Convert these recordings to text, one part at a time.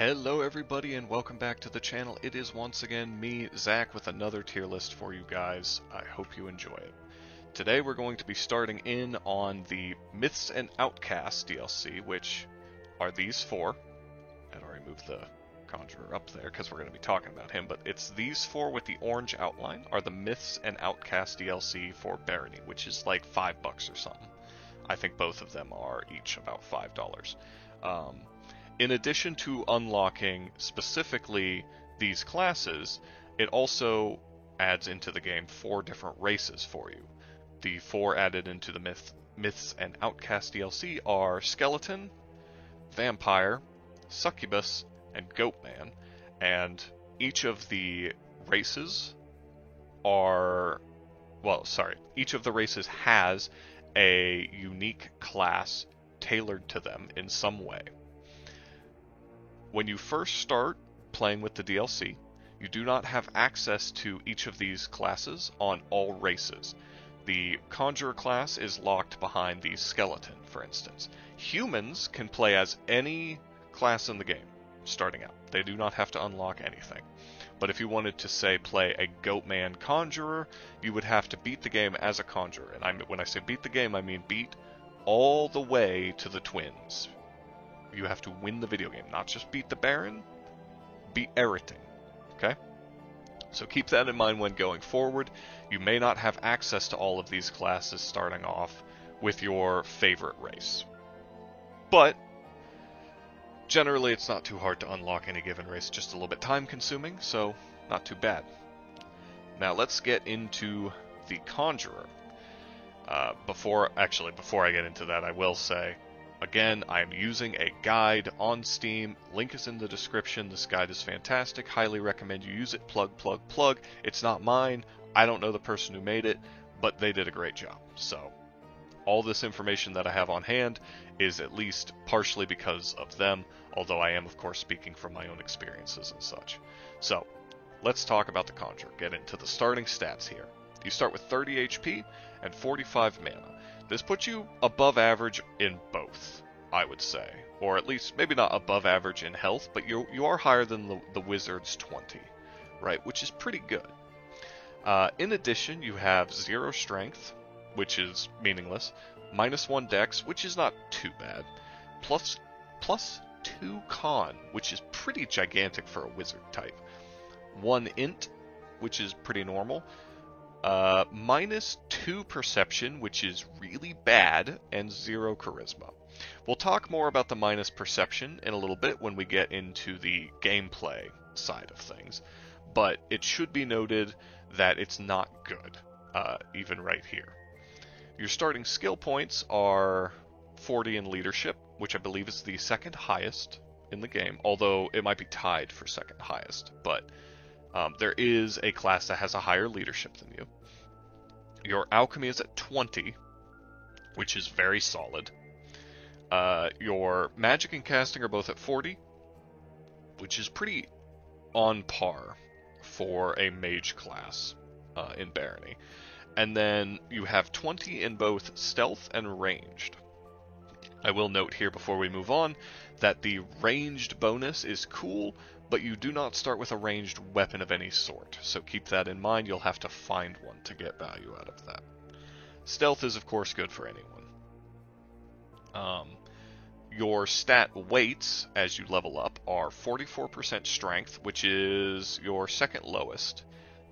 Hello everybody and welcome back to the channel. It is once again me, Zach, with another tier list for you guys. I hope you enjoy it. Today we're going to be starting in on the Myths and Outcasts DLC, which are these four. I'd already moved the Conjurer up there because we're going to be talking about him, but it's these four with the orange outline are the Myths and Outcasts DLC for Barony, which is like $5 or something. I think both of them are each about $5. In addition to unlocking specifically these classes, it also adds into the game 4 different races for you. The 4 added into the Myths and Outcasts DLC are Skeleton, Vampire, Succubus, and Goatman, and each of the races each of the races has a unique class tailored to them in some way. When you first start playing with the DLC, you do not have access to each of these classes on all races. The Conjurer class is locked behind the Skeleton, for instance. Humans can play as any class in the game, starting out. They do not have to unlock anything. But if you wanted to, say, play a Goatman Conjurer, you would have to beat the game as a Conjurer. And when I say beat the game, I mean beat all the way to the twins. You have to win the video game, not just beat the Baron, beat everything, okay? So keep that in mind when going forward. You may not have access to all of these classes starting off with your favorite race. But generally it's not too hard to unlock any given race, just a little bit time consuming, so not too bad. Now let's get into the Conjurer. Before I get into that, I will say, again, I am using a guide on Steam. Link is in the description. This guide is fantastic. Highly recommend you use it. Plug, plug, plug. It's not mine. I don't know the person who made it, but they did a great job. So, all this information that I have on hand is at least partially because of them, although I am, of course, speaking from my own experiences and such. So, let's talk about the Conjurer. Get into the starting stats here. You start with 30 HP and 45 mana. This puts you above average in both, I would say. Or at least, maybe not above average in health, but you are higher than the Wizard's 20, right? Which is pretty good. In addition, you have 0 strength, which is meaningless, -1 dex, which is not too bad, plus 2 con, which is pretty gigantic for a wizard type, 1 int, which is pretty normal, -2 perception, which is really bad, and 0 charisma. We'll talk more about the minus perception in a little bit when we get into the gameplay side of things, but it should be noted that it's not good, even right here. Your starting skill points are 40 in leadership, which I believe is the second highest in the game, although it might be tied for second highest, but there is a class that has a higher leadership than you. Your alchemy is at 20, which is very solid. Your magic and casting are both at 40, which is pretty on par for a mage class in Barony. And then you have 20 in both stealth and ranged. I will note here before we move on that the ranged bonus is cool, but you do not start with a ranged weapon of any sort, so keep that in mind. You'll have to find one to get value out of that. Stealth is, of course, good for anyone. Your stat weights, as you level up, are 44% strength, which is your second lowest.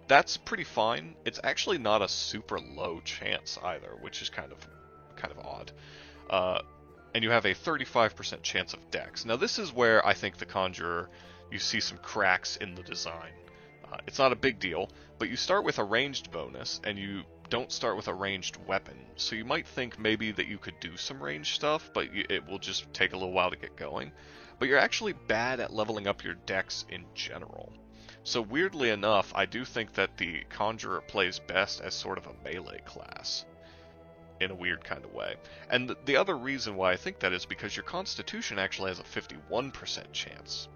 That's pretty fine. It's actually not a super low chance either, which is kind of odd. And you have a 35% chance of dex. Now this is where I think the Conjurer, you see some cracks in the design. It's not a big deal, but you start with a ranged bonus, and you don't start with a ranged weapon. So you might think maybe that you could do some ranged stuff, but it will just take a little while to get going. But you're actually bad at leveling up your dex in general. So weirdly enough, I do think that the Conjurer plays best as sort of a melee class, in a weird kind of way. And the other reason why I think that is because your Constitution actually has a 51% chance.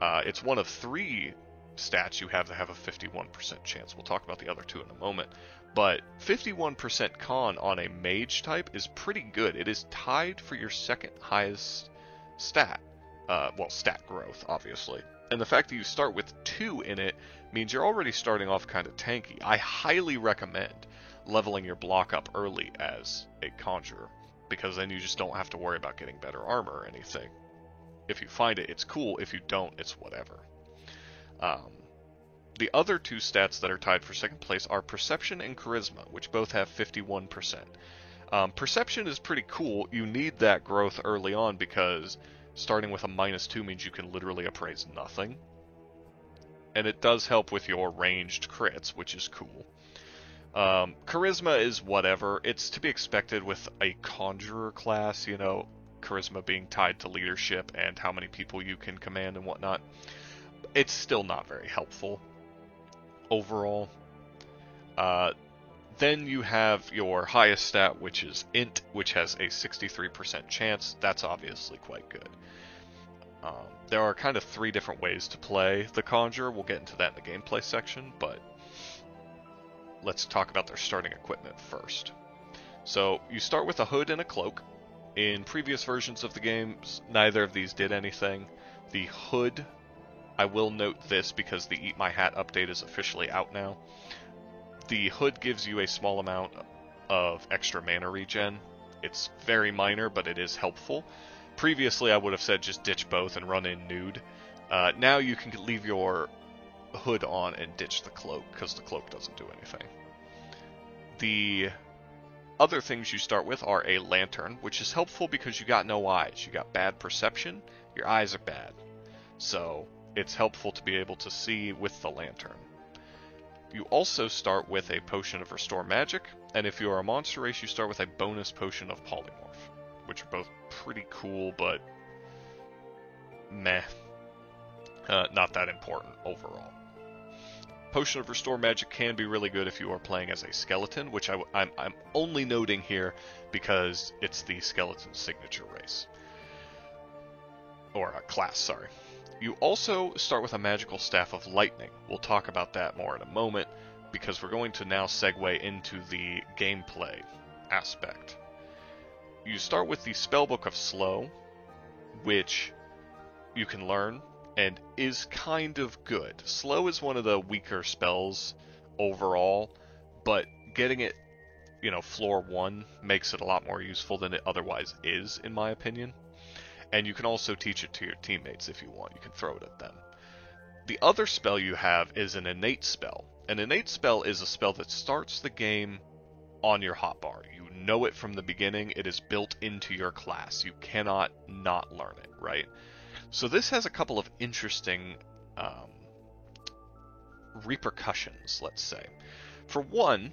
It's one of 3 stats you have to have a 51% chance. We'll talk about the other 2 in a moment. But 51% con on a mage type is pretty good. It is tied for your second highest stat well, stat growth, obviously. And the fact that you start with 2 in it means you're already starting off kind of tanky. I highly recommend leveling your block up early as a conjurer, because then you just don't have to worry about getting better armor or anything. If you find it, it's cool. If you don't, it's whatever. The other 2 stats that are tied for second place are Perception and Charisma, which both have 51%. Perception is pretty cool. You need that growth early on because starting with a -2 means you can literally appraise nothing. And it does help with your ranged crits, which is cool. Charisma is whatever. It's to be expected with a conjurer class, you know, charisma being tied to leadership and how many people you can command and whatnot. It's still not very helpful overall. Then you have your highest stat, which is Int, which has a 63% chance. That's obviously quite good. There are kind of 3 different ways to play the Conjurer. We'll get into that in the gameplay section, but let's talk about their starting equipment first. So you start with a hood and a cloak. In previous versions of the games, neither of these did anything. The hood, I will note this because the Eat My Hat update is officially out now. The hood gives you a small amount of extra mana regen. It's very minor, but it is helpful. Previously, I would have said just ditch both and run in nude. Now you can leave your hood on and ditch the cloak, because the cloak doesn't do anything. The other things you start with are a lantern, which is helpful because you got no eyes. You got bad perception, your eyes are bad. So it's helpful to be able to see with the lantern. You also start with a potion of Restore Magic, and if you are a monster race, you start with a bonus potion of Polymorph, which are both pretty cool, but meh. Not that important overall. Potion of Restore Magic can be really good if you are playing as a skeleton, which I'm only noting here because it's the skeleton signature race. Or a class, sorry. You also start with a magical Staff of Lightning. We'll talk about that more in a moment, because we're going to now segue into the gameplay aspect. You start with the Spellbook of Slow, which you can learn, and is kind of good. Slow is one of the weaker spells overall, but getting it, floor 1 makes it a lot more useful than it otherwise is, in my opinion. And you can also teach it to your teammates if you want. You can throw it at them. The other spell you have is an innate spell. An innate spell is a spell that starts the game on your hotbar. You know it from the beginning. It is built into your class. You cannot not learn it, right? So this has a couple of interesting repercussions, let's say. For one,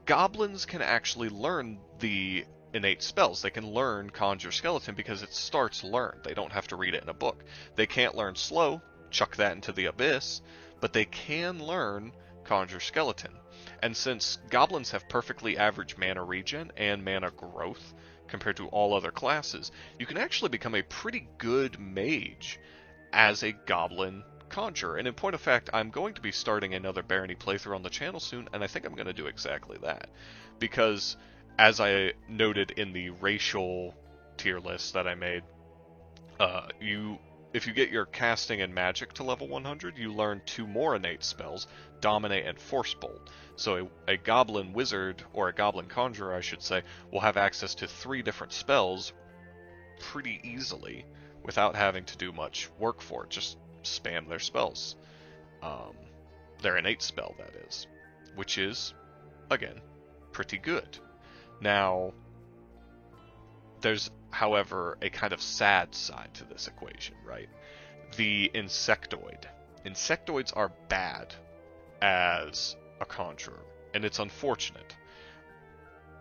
goblins can actually learn the innate spells. They can learn Conjure Skeleton because it starts learned. They don't have to read it in a book. They can't learn Slow, chuck that into the abyss, but they can learn Conjure Skeleton. And since goblins have perfectly average mana regen and mana growth compared to all other classes, you can actually become a pretty good mage as a goblin conjurer. And in point of fact, I'm going to be starting another Barony playthrough on the channel soon, and I think I'm going to do exactly that. Because as I noted in the racial tier list that I made, if you get your casting and magic to level 100, you learn 2 more innate spells, Dominate and Force Bolt. So a goblin wizard, or a goblin conjurer I should say, will have access to 3 different spells pretty easily without having to do much work for it. Just spam their spells. Their innate spell, that is. Which is, again, pretty good. Now, there's, however, a kind of sad side to this equation, right? The Insectoid. Insectoids are bad as a conjurer, and it's unfortunate.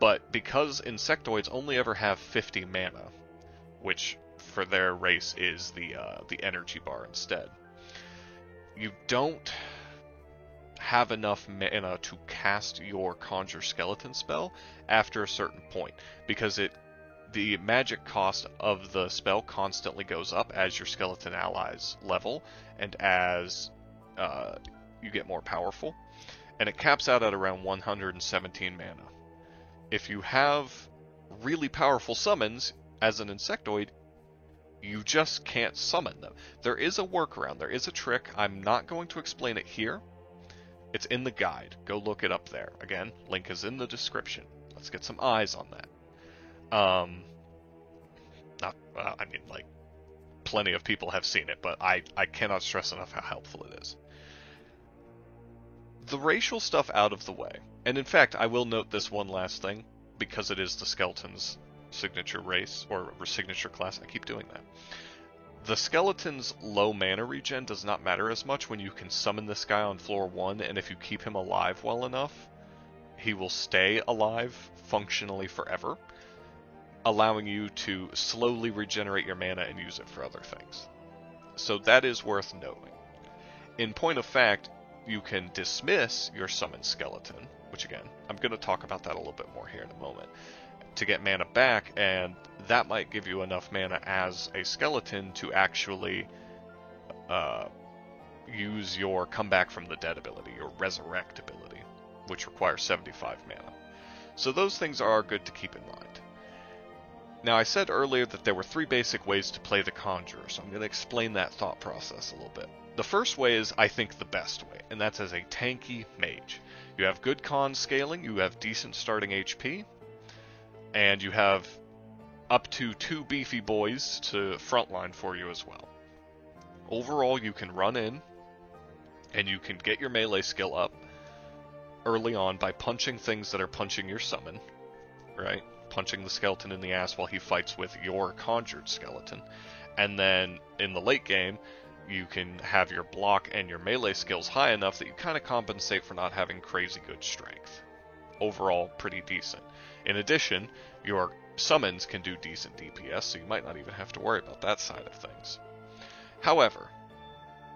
But because Insectoids only ever have 50 mana, which for their race is the energy bar instead, you don't have enough mana to cast your Conjure Skeleton spell after a certain point, because the magic cost of the spell constantly goes up as your skeleton allies level and as you get more powerful, and it caps out at around 117 mana. If you have really powerful summons as an Insectoid, You just can't summon them. There is a workaround, there is a trick. I'm not going to explain it here. It's in the guide. Go look it up there. Again, link is in the description. Let's get some eyes on that. I mean, like, plenty of people have seen it, but I cannot stress enough how helpful it is. The racial stuff out of the way, and in fact, I will note this one last thing, because it is the skeleton's signature race, or signature class. I keep doing that. The skeleton's low mana regen does not matter as much when you can summon this guy on floor 1, and if you keep him alive well enough, he will stay alive functionally forever, allowing you to slowly regenerate your mana and use it for other things. So that is worth knowing. In point of fact, you can dismiss your summoned skeleton, which again, I'm going to talk about that a little bit more here in a moment, to get mana back, and that might give you enough mana as a skeleton to actually use your Come Back from the Dead ability, your Resurrect ability, which requires 75 mana. So those things are good to keep in mind. Now, I said earlier that there were 3 basic ways to play the Conjurer, so I'm going to explain that thought process a little bit. The first way is, I think, the best way, and that's as a tanky mage. You have good con scaling, you have decent starting HP, and you have up to 2 beefy boys to frontline for you as well. Overall, you can run in, and you can get your melee skill up early on by punching things that are punching your summon, right? Punching the skeleton in the ass while he fights with your conjured skeleton. And then in the late game, you can have your block and your melee skills high enough that you kind of compensate for not having crazy good strength. Overall, pretty decent. In addition, your summons can do decent DPS, so you might not even have to worry about that side of things. However,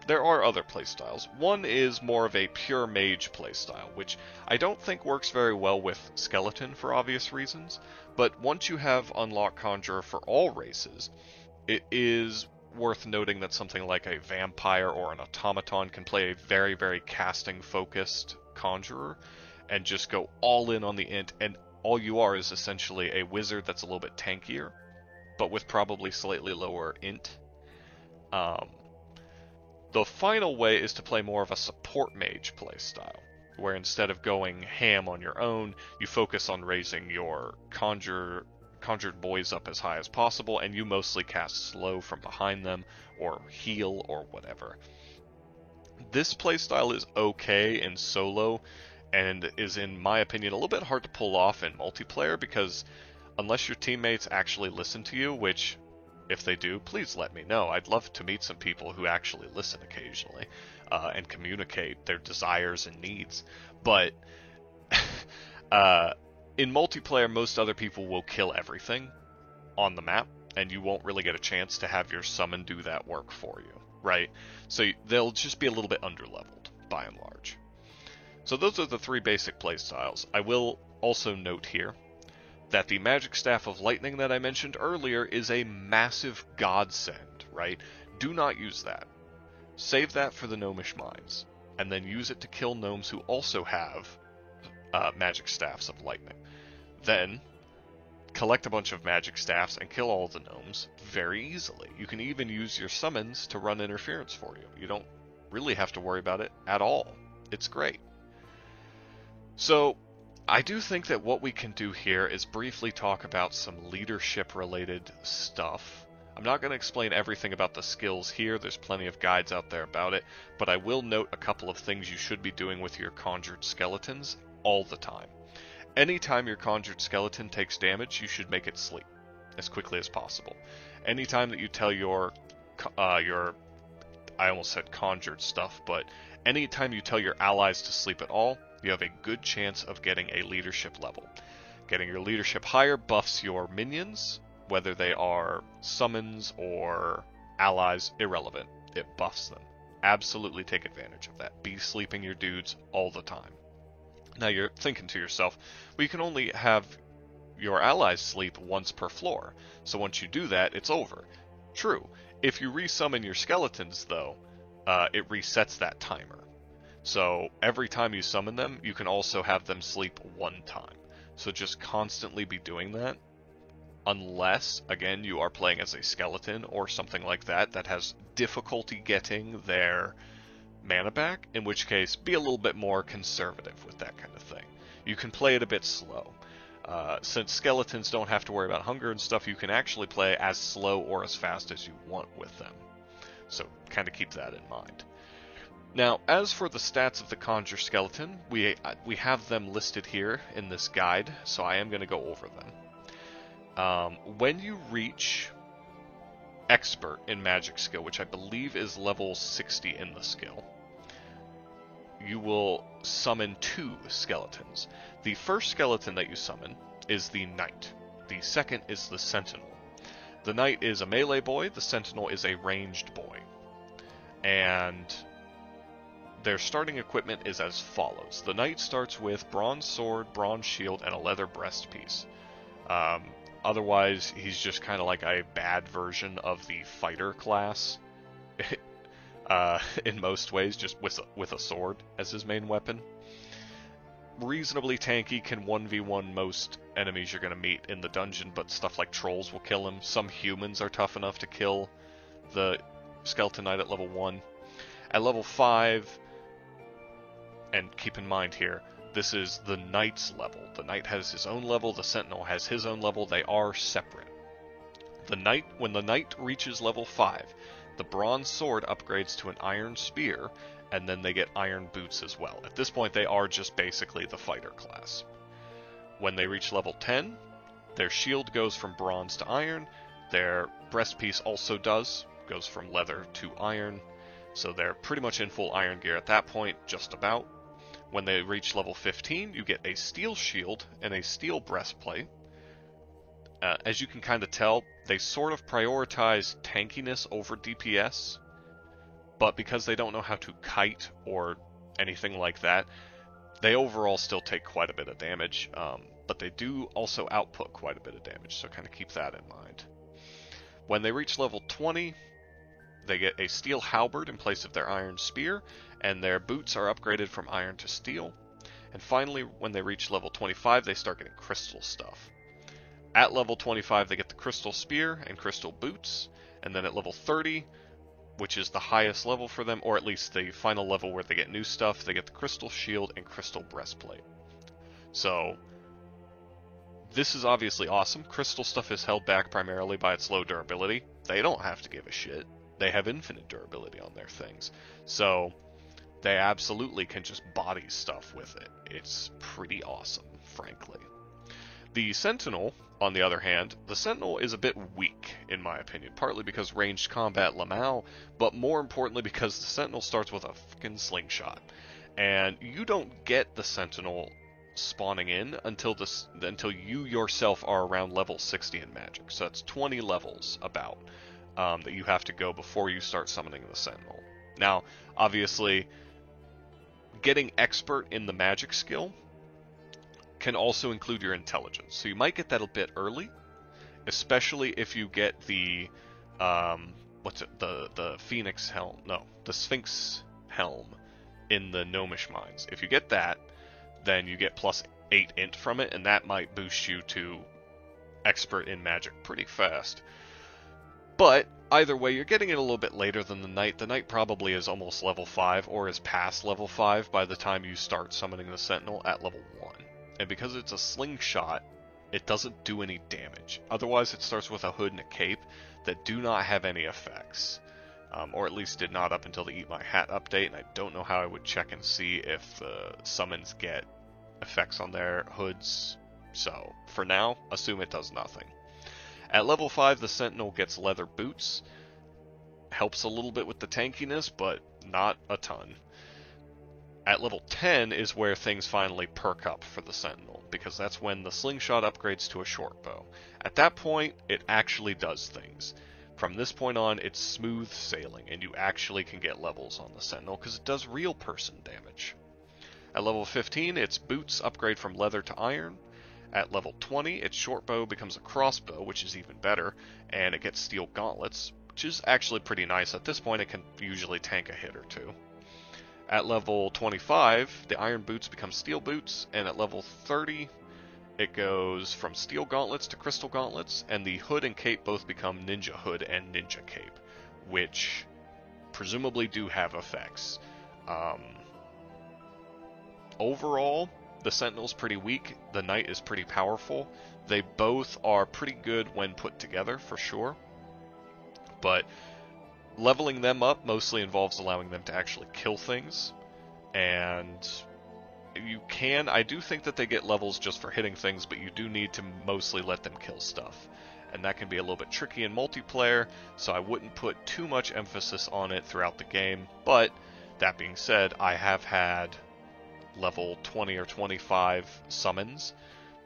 there are other playstyles. One is more of a pure mage playstyle, which I don't think works very well with skeleton for obvious reasons, but once you have unlocked Conjurer for all races, it is worth noting that something like a vampire or an automaton can play a very, very casting-focused Conjurer and just go all in on the int, and all you are is essentially a wizard that's a little bit tankier, but with probably slightly lower int. The final way is to play more of a support mage playstyle, where instead of going ham on your own, you focus on raising your conjured boys up as high as possible, and you mostly cast slow from behind them, or heal, or whatever. This playstyle is okay in solo, and is, in my opinion, a little bit hard to pull off in multiplayer, because unless your teammates actually listen to you, which, if they do, please let me know. I'd love to meet some people who actually listen occasionally and communicate their desires and needs. But in multiplayer, most other people will kill everything on the map, and you won't really get a chance to have your summon do that work for you, right? So they'll just be a little bit underleveled, by and large. So those are the 3 basic playstyles. I will also note here that the Magic Staff of Lightning that I mentioned earlier is a massive godsend, right? Do not use that. Save that for the Gnomish Mines, and then use it to kill gnomes who also have Magic Staffs of Lightning. Then, collect a bunch of Magic Staffs and kill all the gnomes very easily. You can even use your summons to run interference for you. You don't really have to worry about it at all. It's great. So, I do think that what we can do here is briefly talk about some leadership-related stuff. I'm not going to explain everything about the skills here, there's plenty of guides out there about it, but I will note a couple of things you should be doing with your conjured skeletons all the time. Anytime your conjured skeleton takes damage, you should make it sleep as quickly as possible. Anytime that you tell your I almost said conjured stuff, but anytime you tell your allies to sleep at all, you have a good chance of getting a leadership level. Getting your leadership higher buffs your minions, whether they are summons or allies, irrelevant. It buffs them. Absolutely take advantage of that. Be sleeping your dudes all the time. Now you're thinking to yourself, well, you can only have your allies sleep once per floor, so once you do that, it's over. True. If you resummon your skeletons, though, it resets that timer. So every time you summon them, you can also have them sleep 1 time. So just constantly be doing that, unless, again, you are playing as a skeleton or something like that that has difficulty getting their mana back, in which case be a little bit more conservative with that kind of thing. You can play it a bit slow. Since skeletons don't have to worry about hunger and stuff, you can actually play as slow or as fast as you want with them. So kind of keep that in mind. Now, as for the stats of the Conjure Skeleton, we have them listed here in this guide, so I am going to go over them. When you reach Expert in Magic Skill, which I believe is level 60 in the skill, you will summon 2 skeletons. The first skeleton that you summon is the Knight. The second is the Sentinel. The Knight is a melee boy, the Sentinel is a ranged boy. And their starting equipment is as follows. The Knight starts with bronze sword, bronze shield, and a leather breastpiece. Otherwise, he's just kind of like a bad version of the fighter class. In most ways, just with a sword as his main weapon. Reasonably tanky, can 1v1 most enemies you're going to meet in the dungeon, but stuff like trolls will kill him. Some humans are tough enough to kill the Skeleton Knight at level 1. At level 5, and keep in mind here, this is the Knight's level. The Knight has his own level, the Sentinel has his own level, they are separate. When the Knight reaches level 5, the bronze sword upgrades to an iron spear, and then they get iron boots as well. At this point, they are just basically the fighter class. When they reach level 10, their shield goes from bronze to iron, their breastpiece also goes from leather to iron, so they're pretty much in full iron gear at that point, just about. When they reach level 15, you get a steel shield and a steel breastplate. As you can kind of tell, they sort of prioritize tankiness over DPS, but because they don't know how to kite or anything like that, they overall still take quite a bit of damage, but they do also output quite a bit of damage, so kind of keep that in mind. When they reach level 20, they get a steel halberd in place of their iron spear, and their boots are upgraded from iron to steel. And finally, when they reach level 25, they start getting crystal stuff. At level 25, they get the crystal spear and crystal boots, and then at level 30, which is the highest level for them, or at least the final level where they get new stuff, they get the crystal shield and crystal breastplate. So, this is obviously awesome. Crystal stuff is held back primarily by its low durability. They don't have to give a shit. They have infinite durability on their things. So, they absolutely can just body stuff with it. It's pretty awesome, frankly. The Sentinel, on the other hand, the Sentinel is a bit weak, in my opinion, partly because ranged combat Lamau, but more importantly because the Sentinel starts with a fucking slingshot. And you don't get the Sentinel spawning in until you yourself are around level 60 in Magic. So that's 20 levels, about, that you have to go before you start summoning the Sentinel. Now, obviously, getting expert in the Magic skill can also include your intelligence. So you might get that a bit early, especially if you get the the Phoenix helm, no, the Sphinx helm in the Gnomish Mines. If you get that, then you get plus 8 int from it, and that might boost you to expert in Magic pretty fast. But either way, you're getting it a little bit later than the Knight. The Knight probably is almost level 5 or is past level 5 by the time you start summoning the Sentinel at level 1. And because it's a slingshot, it doesn't do any damage. Otherwise, it starts with a hood and a cape that do not have any effects. Or at least did not up until the Eat My Hat update, and I don't know how I would check and see if summons get effects on their hoods. So, for now, assume it does nothing. At level 5, the Sentinel gets leather boots. Helps a little bit with the tankiness, but not a ton. At level 10 is where things finally perk up for the Sentinel, because that's when the slingshot upgrades to a short bow. At that point, it actually does things. From this point on, it's smooth sailing, and you actually can get levels on the Sentinel, because it does real person damage. At level 15, its boots upgrade from leather to iron. At level 20, its short bow becomes a crossbow, which is even better, and it gets steel gauntlets, which is actually pretty nice. At this point, it can usually tank a hit or two. At level 25, the iron boots become steel boots, and at level 30, It goes from Steel Gauntlets to Crystal Gauntlets, and the Hood and Cape both become Ninja Hood and Ninja Cape, which presumably do have effects. Overall, the Sentinel's pretty weak, the Knight is pretty powerful. They both are pretty good when put together, for sure. But leveling them up mostly involves allowing them to actually kill things. And I do think that they get levels just for hitting things, but you do need to mostly let them kill stuff. And that can be a little bit tricky in multiplayer, so I wouldn't put too much emphasis on it throughout the game. But, that being said, I have had level 20 or 25 summons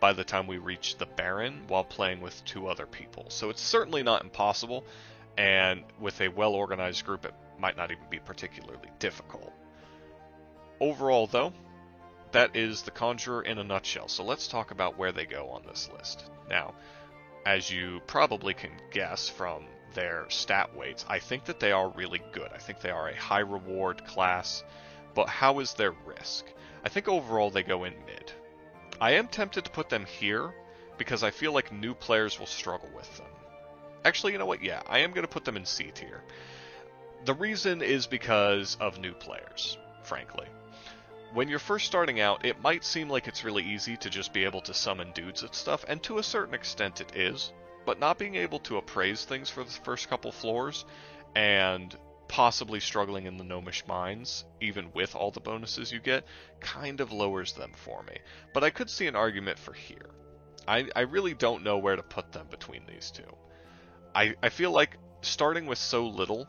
by the time we reach the Baron while playing with 2 other people. So it's certainly not impossible, and with a well-organized group it might not even be particularly difficult. Overall though, that is the Conjurer in a nutshell, so let's talk about where they go on this list. Now, as you probably can guess from their stat weights, I think that they are really good. I think they are a high reward class, but how is their risk? I think overall they go in mid. I am tempted to put them here because I feel like new players will struggle with them. Actually, you know what? Yeah, I am going to put them in C tier. The reason is because of new players, frankly. When you're first starting out, it might seem like it's really easy to just be able to summon dudes and stuff, and to a certain extent it is, but not being able to appraise things for the first couple floors, and possibly struggling in the Gnomish Mines, even with all the bonuses you get, kind of lowers them for me. But I could see an argument for here. I really don't know where to put them between these two. I feel like starting with so little,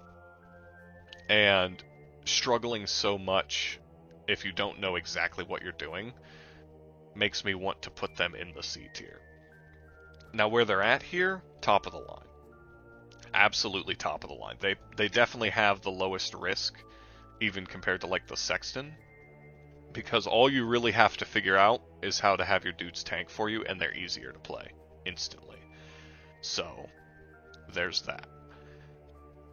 and struggling so much if you don't know exactly what you're doing, makes me want to put them in the C tier. Now where they're at here, top of the line. Absolutely top of the line. They definitely have the lowest risk, even compared to like the Sexton, because all you really have to figure out is how to have your dudes tank for you, and they're easier to play instantly. So, there's that.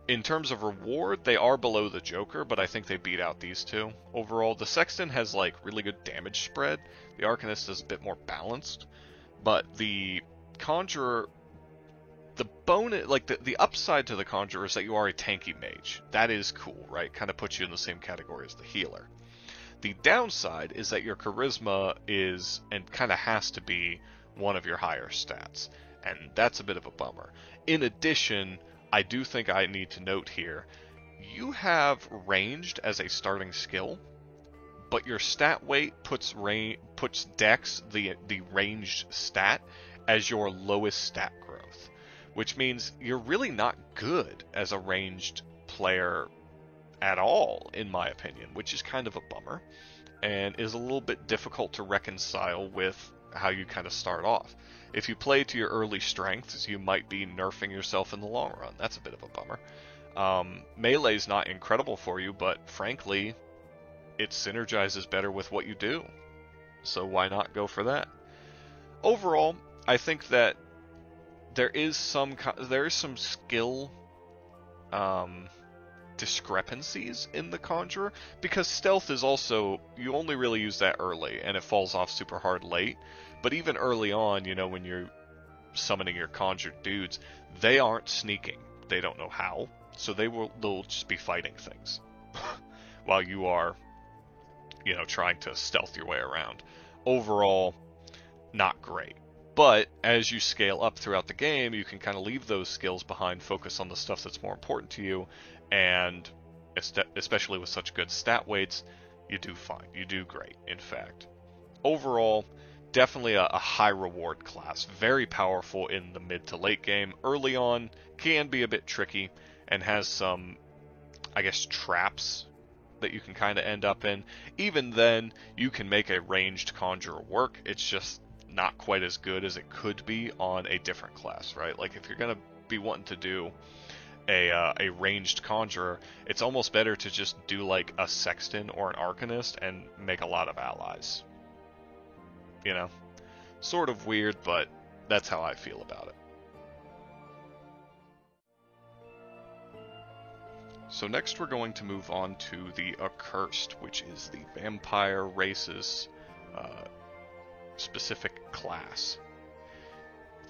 In terms of reward, they are below the Joker, but I think they beat out these two. Overall, the Sexton has like really good damage spread. The Arcanist is a bit more balanced, but the Conjurer, the bonus, like the upside to the Conjurer is that you are a tanky mage. That is cool, right? Kind of puts you in the same category as the healer. The downside is that your Charisma is, and kind of has to be, one of your higher stats, and that's a bit of a bummer. In addition, I do think I need to note here, you have ranged as a starting skill, but your stat weight puts Dex, the ranged stat, as your lowest stat growth, which means you're really not good as a ranged player at all, in my opinion, which is kind of a bummer, and is a little bit difficult to reconcile with how you kind of start off. If you play to your early strengths, you might be nerfing yourself in the long run. That's a bit of a bummer. Melee's not incredible for you, but frankly, it synergizes better with what you do. So why not go for that? Overall, I think that there is some skill discrepancies in the Conjurer, because stealth is also, you only really use that early, and it falls off super hard late. But even early on, you know, when you're summoning your conjured dudes, they aren't sneaking. They don't know how, so they'll just be fighting things while you are, you know, trying to stealth your way around. Overall, not great. But as you scale up throughout the game, you can kind of leave those skills behind, focus on the stuff that's more important to you, and especially with such good stat weights, you do fine. You do great, in fact. Overall, definitely a high reward class. Very powerful in the mid to late game. Early on, can be a bit tricky, and has some, I guess, traps that you can kind of end up in. Even then, you can make a ranged Conjurer work. It's just not quite as good as it could be on a different class, right? Like, if you're going to be wanting to do a ranged Conjurer, it's almost better to just do like a Sexton or an Arcanist and make a lot of allies. You know? Sort of weird, but that's how I feel about it. So next we're going to move on to the Accursed, which is the vampire race's specific class.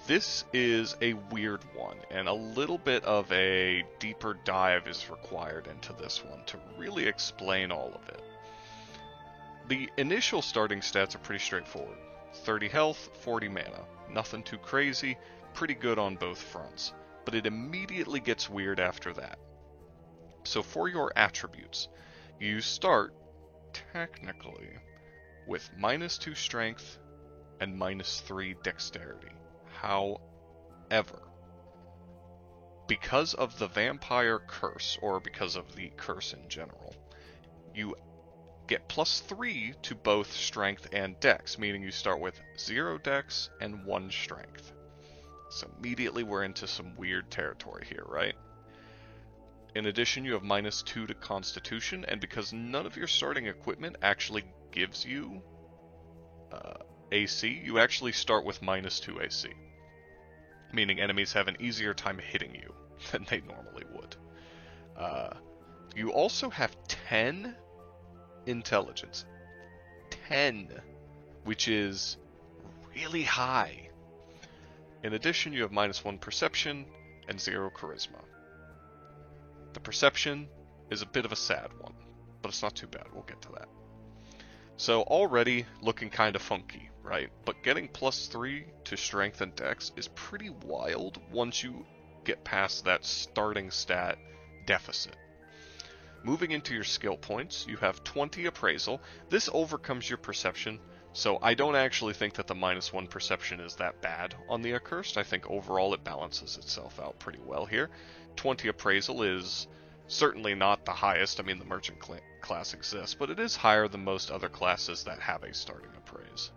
This is a weird one, and a little bit of a deeper dive is required into this one to really explain all of it. The initial starting stats are pretty straightforward. 30 health, 40 mana. Nothing too crazy, pretty good on both fronts. But it immediately gets weird after that. So for your attributes, you start, technically, with -2 strength and -3 dexterity. However, because of the vampire curse, or because of the curse in general, you get +3 to both strength and dex, meaning you start with 0 dex and 1 strength. So immediately we're into some weird territory here, right? In addition, you have -2 to constitution, and because none of your starting equipment actually gives you AC, you actually start with -2 AC. Meaning enemies have an easier time hitting you than they normally would. You also have 10 intelligence. 10, which is really high. In addition, you have -1 perception and 0 charisma. The perception is a bit of a sad one, but it's not too bad. We'll get to that. So already looking kind of funky, right? But getting +3 to strength and dex is pretty wild once you get past that starting stat deficit. Moving into your skill points, you have 20 appraisal. This overcomes your perception, so I don't actually think that the -1 perception is that bad on the accursed. I think overall it balances itself out pretty well here. 20 appraisal is certainly not the highest. I mean, the merchant class exists, but it is higher than most other classes that have a starting appraise.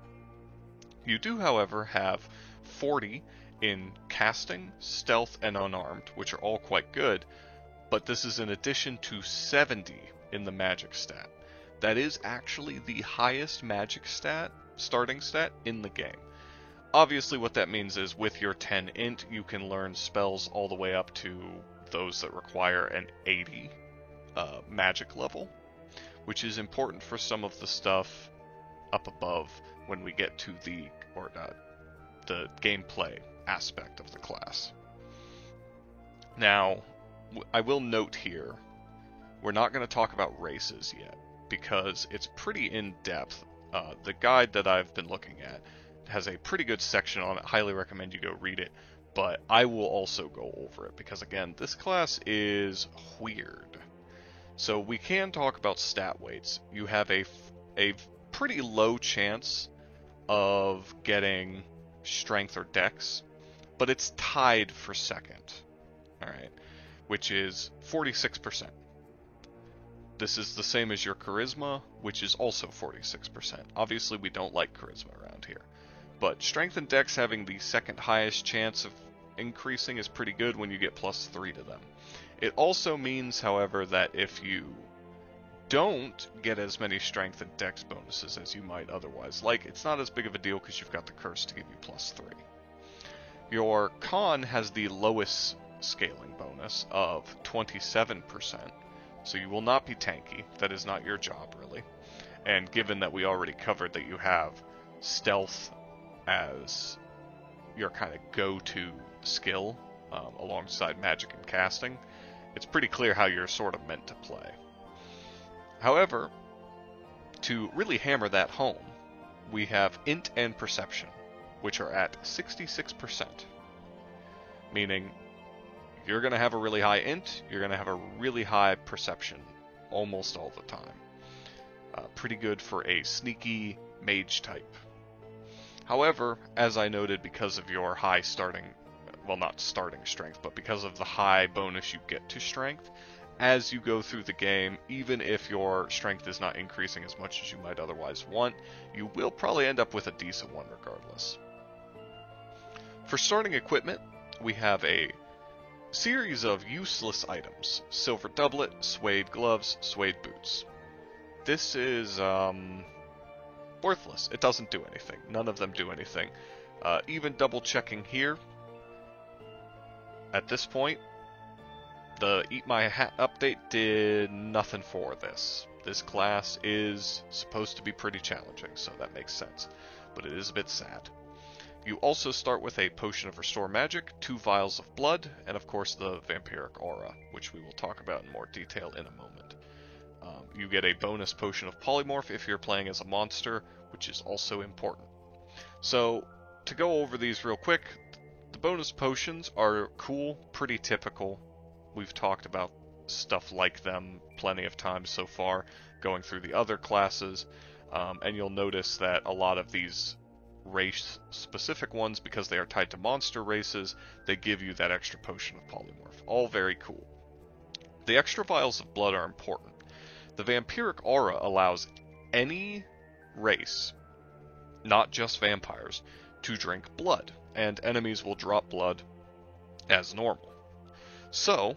You do, however, have 40 in casting, stealth, and unarmed, which are all quite good, but this is in addition to 70 in the magic stat. That is actually the highest magic stat, starting stat, in the game. Obviously what that means is with your 10 int, you can learn spells all the way up to those that require an 80 magic level, which is important for some of the stuff up above when we get to the gameplay aspect of the class. Now, I will note here, we're not going to talk about races yet, because it's pretty in-depth. The guide that I've been looking at has a pretty good section on it. Highly recommend you go read it, but I will also go over it, because again, this class is weird. So we can talk about stat weights. You have a pretty low chance of getting strength or dex, but it's tied for second. Alright, which is 46%. This is the same as your charisma, which is also 46%. Obviously, we don't like charisma around here. But strength and dex having the second highest chance of increasing is pretty good when you get +3 to them. It also means, however, that if you don't get as many strength and dex bonuses as you might otherwise like, it's not as big of a deal because you've got the curse to give you +3. Your con has the lowest scaling bonus of 27%, so you will not be tanky. That is not your job, really. And given that we already covered that you have stealth as your kind of go-to skill alongside magic and casting, it's pretty clear how you're sort of meant to play. However, to really hammer that home, we have int and perception, which are at 66%, meaning you're going to have a really high int, you're going to have a really high perception almost all the time. Pretty good for a sneaky mage type. However, as I noted, because of your high starting, well, not starting strength, but because of the high bonus you get to strength, as you go through the game, even if your strength is not increasing as much as you might otherwise want, you will probably end up with a decent one regardless. For starting equipment, we have a series of useless items: silver doublet, suede gloves, suede boots. This is worthless. It doesn't do anything. None of them do anything. Even double checking here, at this point, the Eat My Hat update did nothing for this. This class is supposed to be pretty challenging, so that makes sense. but it is a bit sad. You also start with a Potion of Restore Magic, 2 Vials of Blood, and of course the Vampiric Aura, which we will talk about in more detail in a moment. You get a bonus Potion of Polymorph if you're playing as a monster, which is also important. So, to go over these real quick, the bonus potions are cool, pretty typical. We've talked about stuff like them plenty of times so far, going through the other classes, and you'll notice that a lot of these race-specific ones, because they are tied to monster races, they give you that extra Potion of Polymorph. All very cool. The extra Vials of Blood are important. The Vampiric Aura allows any race, not just vampires, to drink blood, and enemies will drop blood as normal. So,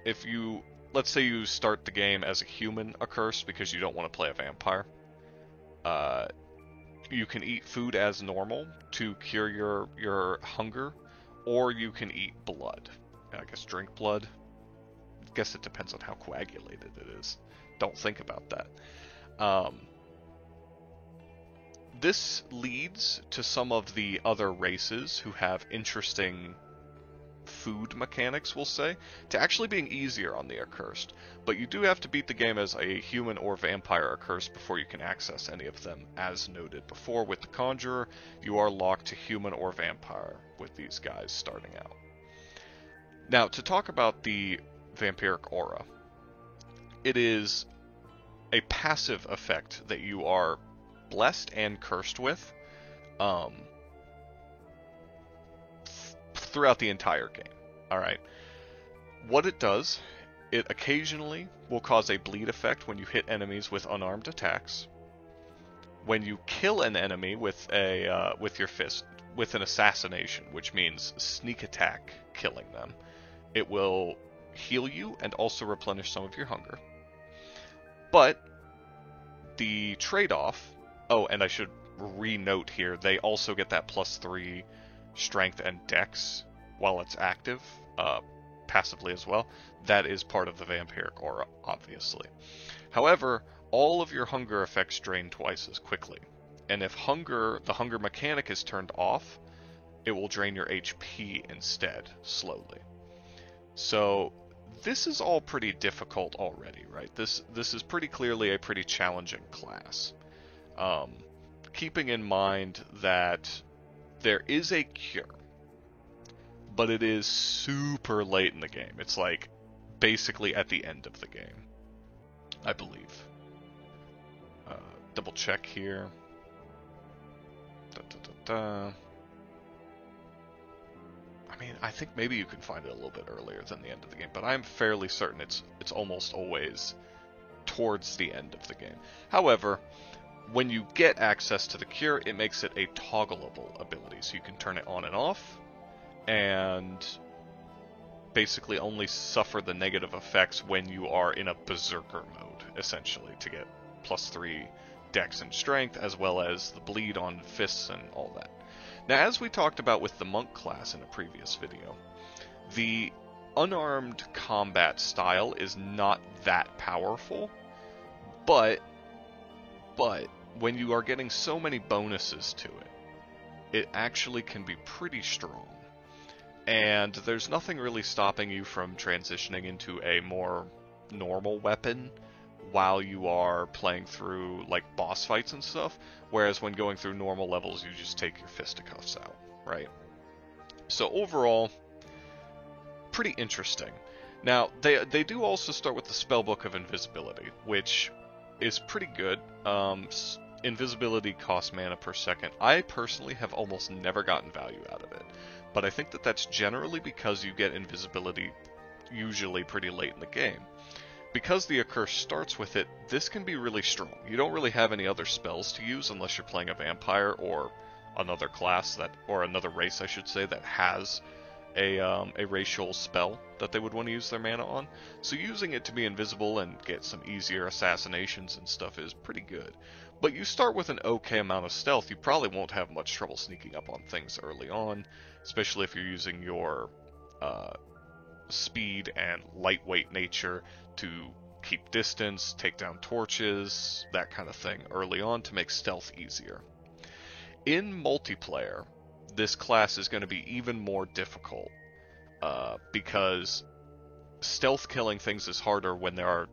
if you, let's say you start the game as a human accursed because you don't want to play a vampire, you can eat food as normal to cure your hunger, or you can eat blood. I guess drink blood. I guess it depends on how coagulated it is. Don't think about that. This leads to some of the other races who have interesting food mechanics, we'll say, to actually being easier on the accursed. But you do have to beat the game as a human or vampire accursed before you can access any of them. As noted before with the Conjurer, you are locked to human or vampire with these guys starting out. Now, to talk about the Vampiric Aura, it is a passive effect that you are blessed and cursed with throughout the entire game. Alright. What it does, it occasionally will cause a bleed effect when you hit enemies with unarmed attacks. When you kill an enemy with your fist, with an assassination, which means sneak attack killing them, it will heal you and also replenish some of your hunger. But the trade-off, oh, and I should re-note here, they also get that +3 strength and dex while it's active, passively as well. That is part of the Vampiric Aura, obviously. However, all of your hunger effects drain twice as quickly. And if the hunger mechanic is turned off, it will drain your HP instead, slowly. So, this is all pretty difficult already, right? This is pretty clearly a pretty challenging class. Keeping in mind that there is a cure, but it is super late in the game. It's like basically at the end of the game, I believe. Double check here. I mean, I think maybe you can find it a little bit earlier than the end of the game, but I'm fairly certain it's almost always towards the end of the game. However, when you get access to the cure, it makes it a toggleable ability, so you can turn it on and off, and basically only suffer the negative effects when you are in a berserker mode, essentially, to get +3 dex and strength, as well as the bleed on fists and all that. Now, as we talked about with the monk class in a previous video, the unarmed combat style is not that powerful, but when you are getting so many bonuses to it, it actually can be pretty strong. And there's nothing really stopping you from transitioning into a more normal weapon while you are playing through like boss fights and stuff, whereas when going through normal levels you just take your fisticuffs out, right? So overall, pretty interesting. Now, they do also start with the Spellbook of Invisibility, which is pretty good. Invisibility costs mana per second. I personally have almost never gotten value out of it, but I think that that's generally because you get invisibility usually pretty late in the game. Because the Accursed starts with it, this can be really strong. You don't really have any other spells to use unless you're playing a vampire or another class or another race, I should say, that has a racial spell that they would want to use their mana on. So using it to be invisible and get some easier assassinations and stuff is pretty good. But you start with an okay amount of stealth, you probably won't have much trouble sneaking up on things early on, especially if you're using your speed and lightweight nature to keep distance, take down torches, that kind of thing early on to make stealth easier. In multiplayer, this class is going to be even more difficult because stealth killing things is harder when there are,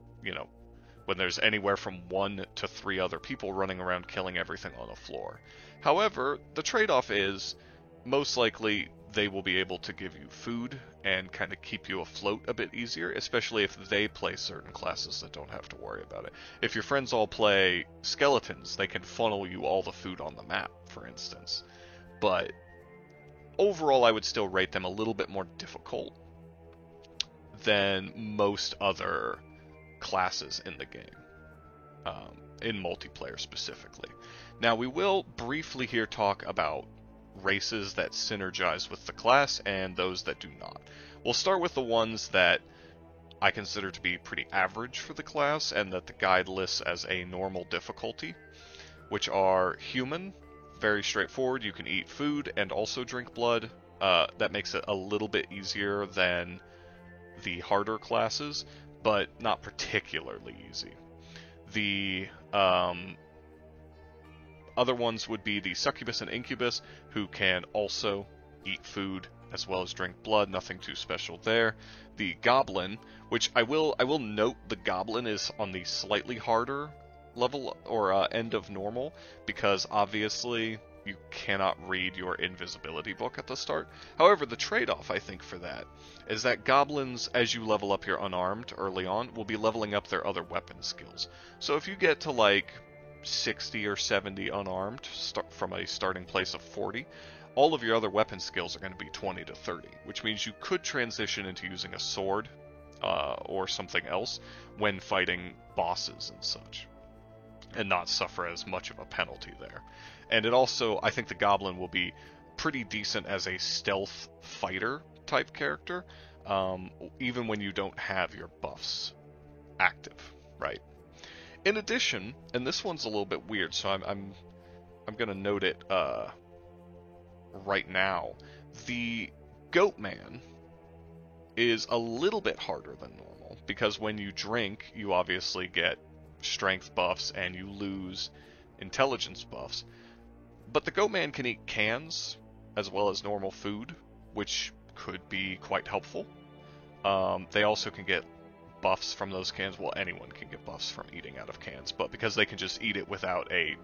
when there's anywhere from 1 to 3 other people running around killing everything on the floor. However, the trade-off is most likely they will be able to give you food and kind of keep you afloat a bit easier, especially if they play certain classes that don't have to worry about it. If your friends all play skeletons, they can funnel you all the food on the map, for instance. But overall, I would still rate them a little bit more difficult than most other classes in the game, in multiplayer specifically. Now, we will briefly here talk about races that synergize with the class and those that do not. We'll start with the ones that I consider to be pretty average for the class and that the guide lists as a normal difficulty, which are human, very straightforward. You can eat food and also drink blood. That makes it a little bit easier than the harder classes, but not particularly easy. The other ones would be the succubus and incubus, who can also eat food as well as drink blood. Nothing too special there. The goblin, which I will note, the goblin is on the slightly harder level or end of normal, because obviously you cannot read your invisibility book at the start. However, the trade-off, I think, for that is that goblins, as you level up your unarmed early on, will be leveling up their other weapon skills. So if you get to like 60 or 70 unarmed from a starting place of 40, all of your other weapon skills are going to be 20 to 30, which means you could transition into using a sword or something else when fighting bosses and such, and not suffer as much of a penalty there. And it also, I think the goblin will be pretty decent as a stealth fighter type character, even when you don't have your buffs active, right? In addition, and this one's a little bit weird, so I'm gonna note it right now. The Goatman is a little bit harder than normal, because when you drink, you obviously get strength buffs and you lose intelligence buffs. But the Goatman can eat cans as well as normal food, which could be quite helpful. They also can get buffs from those cans. Well, anyone can get buffs from eating out of cans, but because they can just eat it without a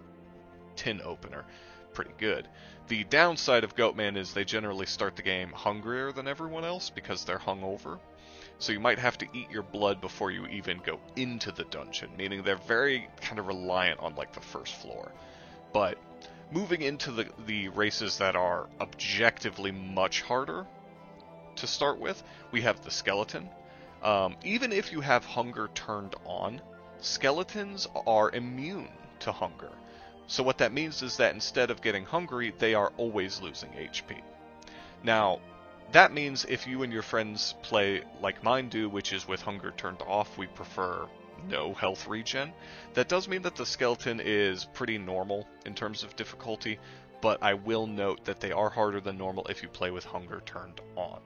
tin opener, pretty good. The downside of Goatman is they generally start the game hungrier than everyone else because they're hungover. So you might have to eat your blood before you even go into the dungeon, meaning they're very kind of reliant on like the first floor. But moving into the races that are objectively much harder to start with, we have the skeleton. Even if you have hunger turned on, skeletons are immune to hunger. So what that means is that instead of getting hungry, they are always losing HP. Now, that means if you and your friends play like mine do, which is with hunger turned off, we prefer no health regen. That does mean that the skeleton is pretty normal in terms of difficulty, but I will note that they are harder than normal if you play with hunger turned on.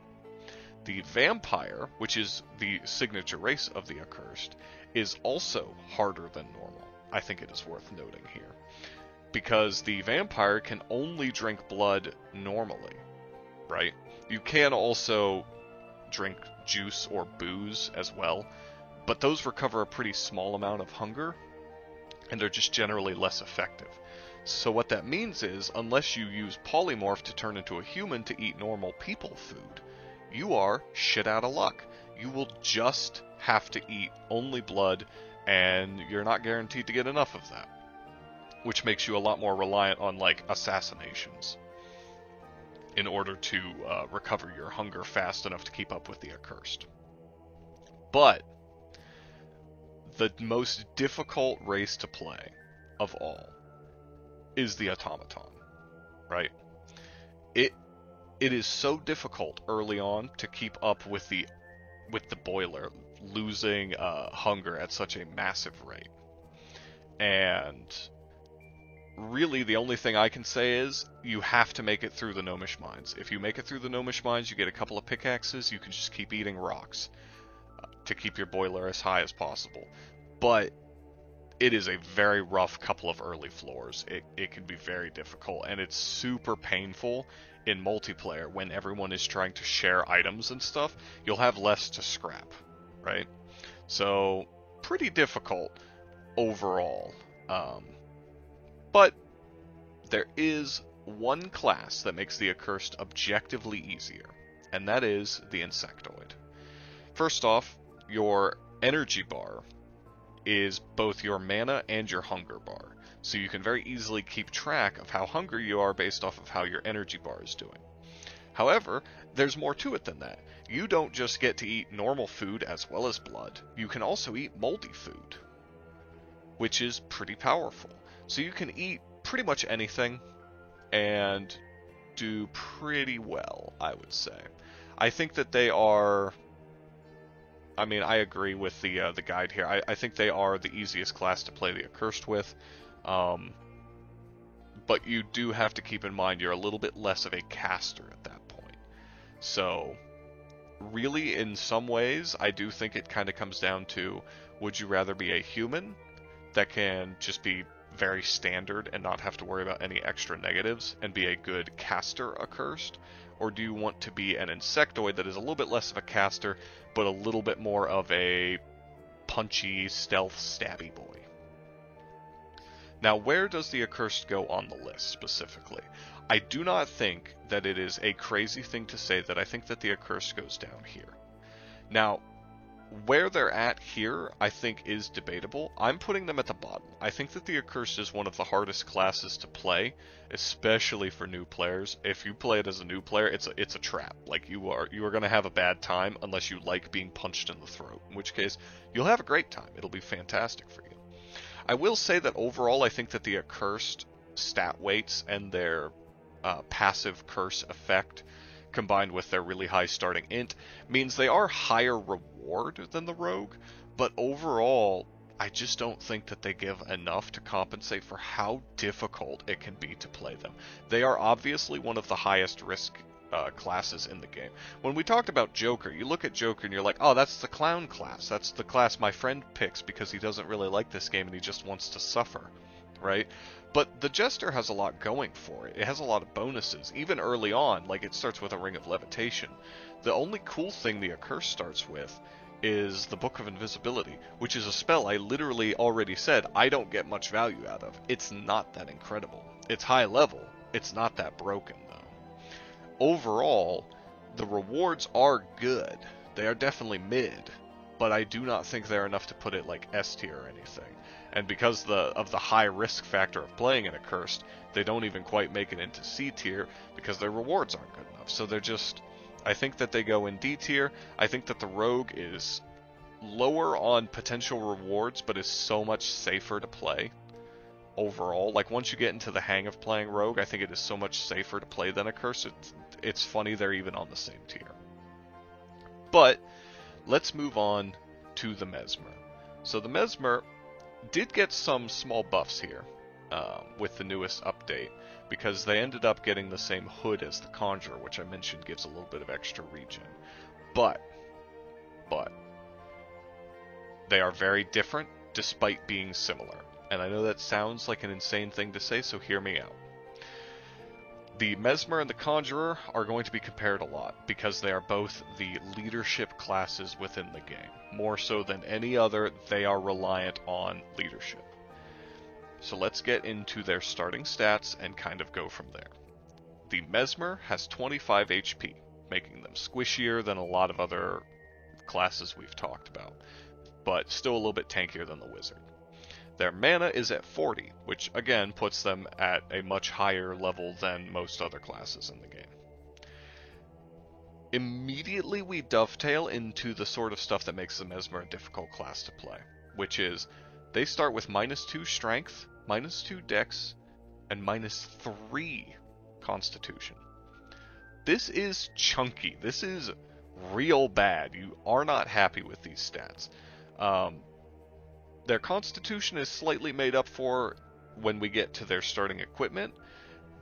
The vampire, which is the signature race of the Accursed, is also harder than normal. I think it is worth noting here, because the vampire can only drink blood normally, right? You can also drink juice or booze as well, but those recover a pretty small amount of hunger, and they're just generally less effective. So what that means is, unless you use polymorph to turn into a human to eat normal people food, you are shit out of luck. You will just have to eat only blood, and you're not guaranteed to get enough of that, which makes you a lot more reliant on like assassinations in order to recover your hunger fast enough to keep up with the Accursed. But the most difficult race to play of all is the Automaton, right? It is so difficult early on to keep up with the boiler, losing hunger at such a massive rate. And really the only thing I can say is you have to make it through the Gnomish Mines. If you make it through the Gnomish Mines, you get a couple of pickaxes, you can just keep eating rocks to keep your boiler as high as possible. But it is a very rough couple of early floors. It can be very difficult, and it's super painful in multiplayer when everyone is trying to share items and stuff. You'll have less to scrap, right? So, pretty difficult overall. But there is one class that makes the Accursed objectively easier, and that is the Insectoid. First off, your energy bar is both your mana and your hunger bar, so you can very easily keep track of how hungry you are based off of how your energy bar is doing. However, there's more to it than that. You don't just get to eat normal food as well as blood, you can also eat moldy food, which is pretty powerful. So you can eat pretty much anything and do pretty well, I would say. I think that they are... I mean, I agree with the guide here. I think they are the easiest class to play the Accursed with. But you do have to keep in mind you're a little bit less of a caster at that point. So, really, in some ways, I do think it kind of comes down to, would you rather be a human that can just be very standard and not have to worry about any extra negatives and be a good caster Accursed? Or do you want to be an Insectoid that is a little bit less of a caster, but a little bit more of a punchy, stealth, stabby boy? Now, where does the Accursed go on the list, specifically? I do not think that it is a crazy thing to say that I think that the Accursed goes down here. Now, where they're at here, I think, is debatable. I'm putting them at the bottom. I think that the Accursed is one of the hardest classes to play, especially for new players. If you play it as a new player, it's a trap. Like, you are going to have a bad time unless you like being punched in the throat, in which case you'll have a great time. It'll be fantastic for you. I will say that overall, I think that the Accursed stat weights and their passive curse effect, combined with their really high starting int, means they are higher reward than the rogue, but overall, I just don't think that they give enough to compensate for how difficult it can be to play them. They are obviously one of the highest risk classes in the game. When we talked about Joker, you look at Joker and you're like, oh, that's the clown class. That's the class my friend picks because he doesn't really like this game and he just wants to suffer, right? But the Jester has a lot going for it. It has a lot of bonuses. Even early on, like it starts with a Ring of Levitation. The only cool thing the Accursed starts with is the Book of Invisibility, which is a spell I literally already said I don't get much value out of. It's not that incredible. It's high level. It's not that broken, though. Overall, the rewards are good. They are definitely mid, but I do not think they're enough to put it like S tier or anything. And because of the high risk factor of playing an Accursed, they don't even quite make it into C tier because their rewards aren't good enough. So they're just, I think that they go in D tier. I think that the Rogue is lower on potential rewards, but is so much safer to play overall. Like, once you get into the hang of playing Rogue, I think it is so much safer to play than Accursed. It's funny they're even on the same tier. But let's move on to the Mesmer. So the Mesmer did get some small buffs here with the newest update, because they ended up getting the same hood as the Conjurer, which I mentioned gives a little bit of extra regen. But they are very different despite being similar. And I know that sounds like an insane thing to say, so hear me out. The Mesmer and the Conjurer are going to be compared a lot, because they are both the leadership classes within the game. More so than any other, they are reliant on leadership. So let's get into their starting stats and kind of go from there. The Mesmer has 25 HP, making them squishier than a lot of other classes we've talked about, but still a little bit tankier than the Wizard. Their mana is at 40, which again puts them at a much higher level than most other classes in the game. Immediately we dovetail into the sort of stuff that makes the Mesmer a difficult class to play, which is they start with -2 strength, -2 dex, and -3 constitution. This is chunky. This is real bad. You are not happy with these stats. Their constitution is slightly made up for when we get to their starting equipment,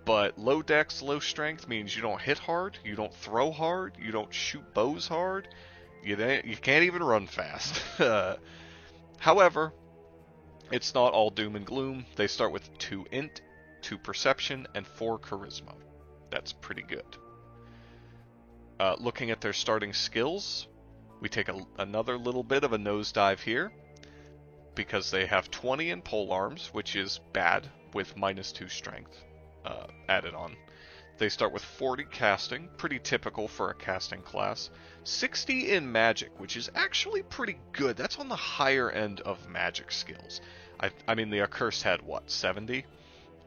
but low dex, low strength means you don't hit hard, you don't throw hard, you don't shoot bows hard, you can't even run fast. However, It's not all doom and gloom. They start with 2 int, 2 perception, and 4 charisma. That's pretty good. Looking at their starting skills, we take another little bit of a nosedive here, because they have 20 in polearms, which is bad, with -2 strength added on. They start with 40 casting, pretty typical for a casting class. 60 in magic, which is actually pretty good. That's on the higher end of magic skills. I mean, the Accursed had, what, 70?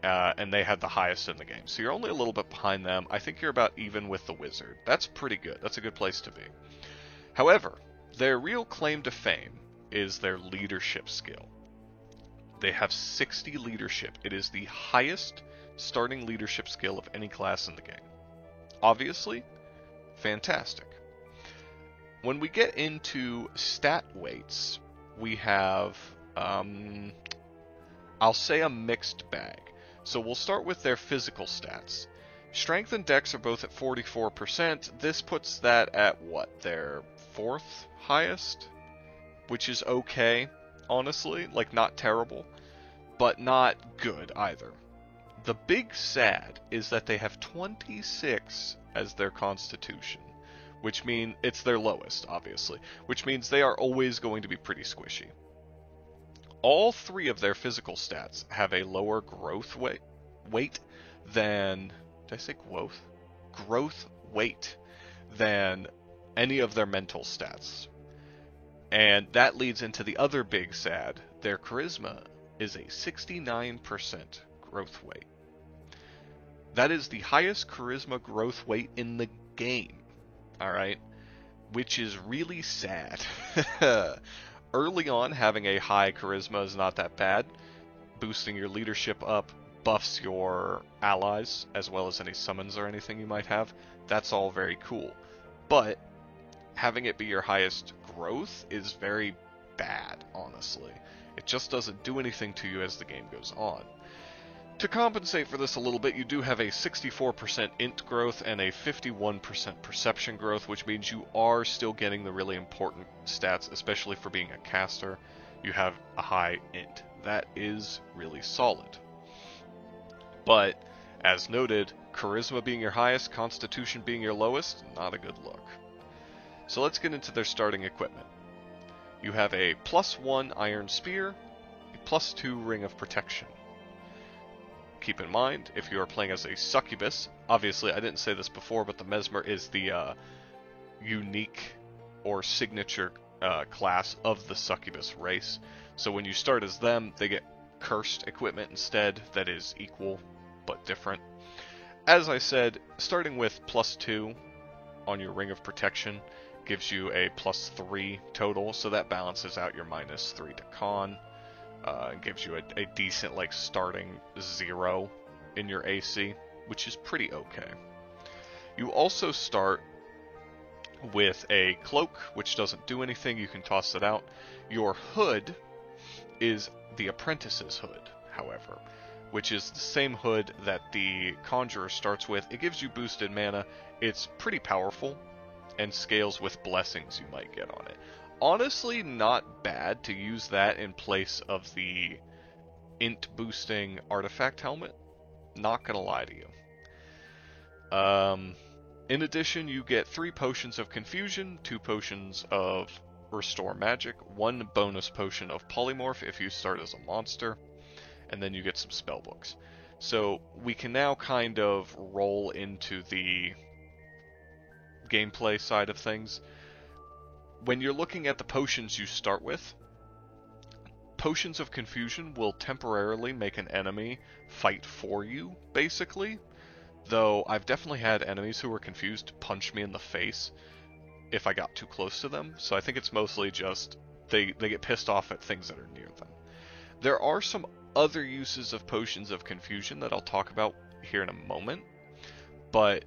And they had the highest in the game. So you're only a little bit behind them. I think you're about even with the Wizard. That's pretty good. That's a good place to be. However, their real claim to fame is their leadership skill. They have 60 leadership. It is the highest starting leadership skill of any class in the game. Obviously, fantastic. When we get into stat weights, we have, I'll say a mixed bag. So we'll start with their physical stats. Strength and Dex are both at 44%. This puts that at, what, their 4th highest? Which is okay, honestly. Like, not terrible, but not good either. The big sad is that they have 26 as their constitution, which means it's their lowest, obviously, which means they are always going to be pretty squishy. All 3 of their physical stats have a lower growth weight than, did I say growth? Growth weight than any of their mental stats. And that leads into the other big sad. Their charisma is a 69% growth weight. That is the highest charisma growth weight in the game, alright? Which is really sad. Early on, having a high charisma is not that bad. Boosting your leadership up buffs your allies, as well as any summons or anything you might have. That's all very cool. But having it be your highest growth is very bad, honestly. It just doesn't do anything to you as the game goes on. To compensate for this a little bit, you do have a 64% int growth and a 51% perception growth, which means you are still getting the really important stats, especially for being a caster. You have a high int. That is really solid. But, as noted, charisma being your highest, constitution being your lowest, not a good look. So let's get into their starting equipment. You have a +1 Iron Spear, a +2 Ring of Protection. Keep in mind, if you are playing as a succubus, obviously I didn't say this before, but the Mesmer is the unique or signature class of the succubus race. So when you start as them, they get cursed equipment instead that is equal but different. As I said, starting with +2 on your Ring of Protection gives you a +3 total, so that balances out your -3 to con. Gives you a decent, like, starting 0 in your AC, which is pretty okay. You also start with a cloak, which doesn't do anything. You can toss it out. Your hood is the apprentice's hood, however, which is the same hood that the conjurer starts with. It gives you boosted mana. It's pretty powerful and scales with blessings you might get on it. Honestly, not bad to use that in place of the int boosting artifact helmet. Not gonna lie to you. In addition, you get 3 potions of confusion, 2 potions of restore magic, 1 bonus potion of polymorph if you start as a monster, and then you get some spell books. So we can now kind of roll into the gameplay side of things. When you're looking at the potions you start with, potions of confusion will temporarily make an enemy fight for you, basically. Though I've definitely had enemies who were confused punch me in the face if I got too close to them, so I think it's mostly just they get pissed off at things that are near them. There are some other uses of potions of confusion that I'll talk about here in a moment, but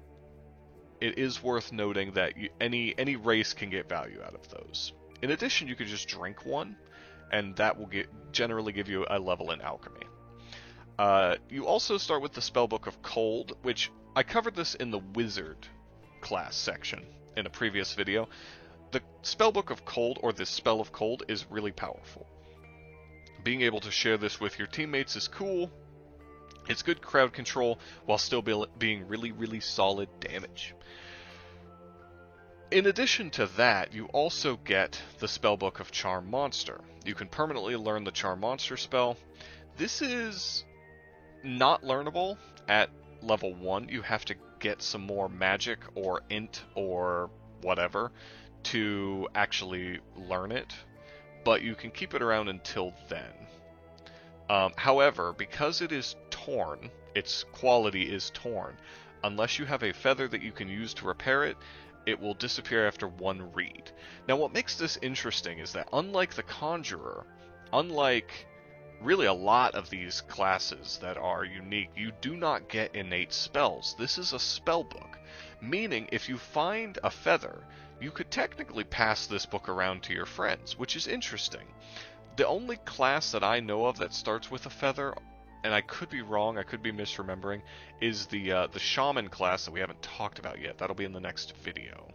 it is worth noting that any race can get value out of those. In addition, you could just drink one, and that will generally give you a level in alchemy. You also start with the Spellbook of Cold, which I covered this in the Wizard class section in a previous video. The Spellbook of Cold, or the Spell of Cold, is really powerful. Being able to share this with your teammates is cool. It's good crowd control while still being really, really solid damage. In addition to that, you also get the spellbook of Charm Monster. You can permanently learn the Charm Monster spell. This is not learnable at level 1. You have to get some more magic or int or whatever to actually learn it, but you can keep it around until then. However, because it is torn, its quality is torn, unless you have a feather that you can use to repair it, it will disappear after 1 read. Now what makes this interesting is that unlike the Conjurer, unlike really a lot of these classes that are unique, you do not get innate spells. This is a spell book, meaning if you find a feather, you could technically pass this book around to your friends, which is interesting. The only class that I know of that starts with a feather, and I could be wrong, I could be misremembering, is the Shaman class that we haven't talked about yet. That'll be in the next video.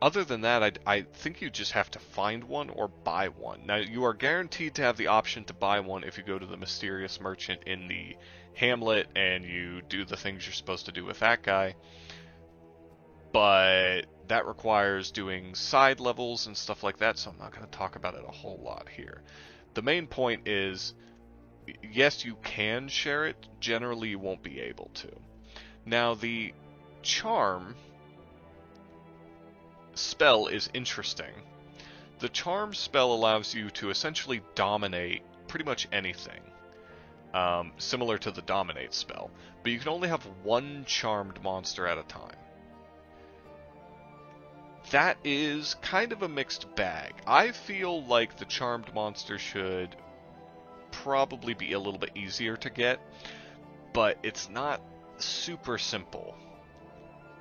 Other than that, I think you just have to find one or buy one. Now, you are guaranteed to have the option to buy one if you go to the Mysterious Merchant in the Hamlet and you do the things you're supposed to do with that guy. But that requires doing side levels and stuff like that, so I'm not going to talk about it a whole lot here. The main point is, yes, you can share it. Generally, you won't be able to. Now, the Charm spell is interesting. The Charm spell allows you to essentially dominate pretty much anything, similar to the Dominate spell, but you can only have 1 charmed monster at a time. That is kind of a mixed bag. I feel like the charmed monster should probably be a little bit easier to get, but it's not super simple.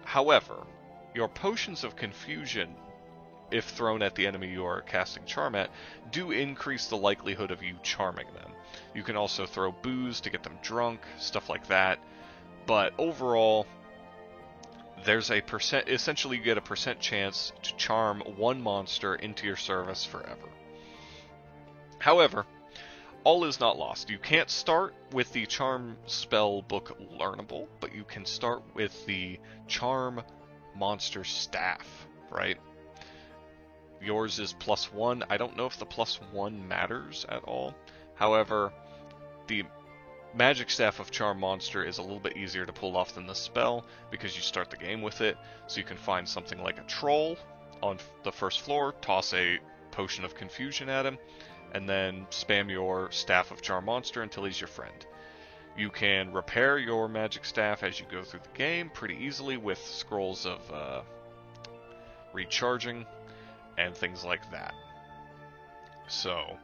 However, your potions of confusion, if thrown at the enemy you are casting charm at, do increase the likelihood of you charming them. You can also throw booze to get them drunk, stuff like that, but overall, there's a percent, essentially you get a % chance to charm 1 monster into your service forever. However, all is not lost. You can't start with the Charm spell book learnable, but you can start with the Charm Monster Staff, right? Yours is +1. I don't know if the +1 matters at all. However, the Magic Staff of Charm Monster is a little bit easier to pull off than the spell because you start the game with it. So you can find something like a troll on the first floor, toss a potion of confusion at him, and then spam your Staff of Charm Monster until he's your friend. You can repair your Magic Staff as you go through the game pretty easily with scrolls of recharging and things like that. So,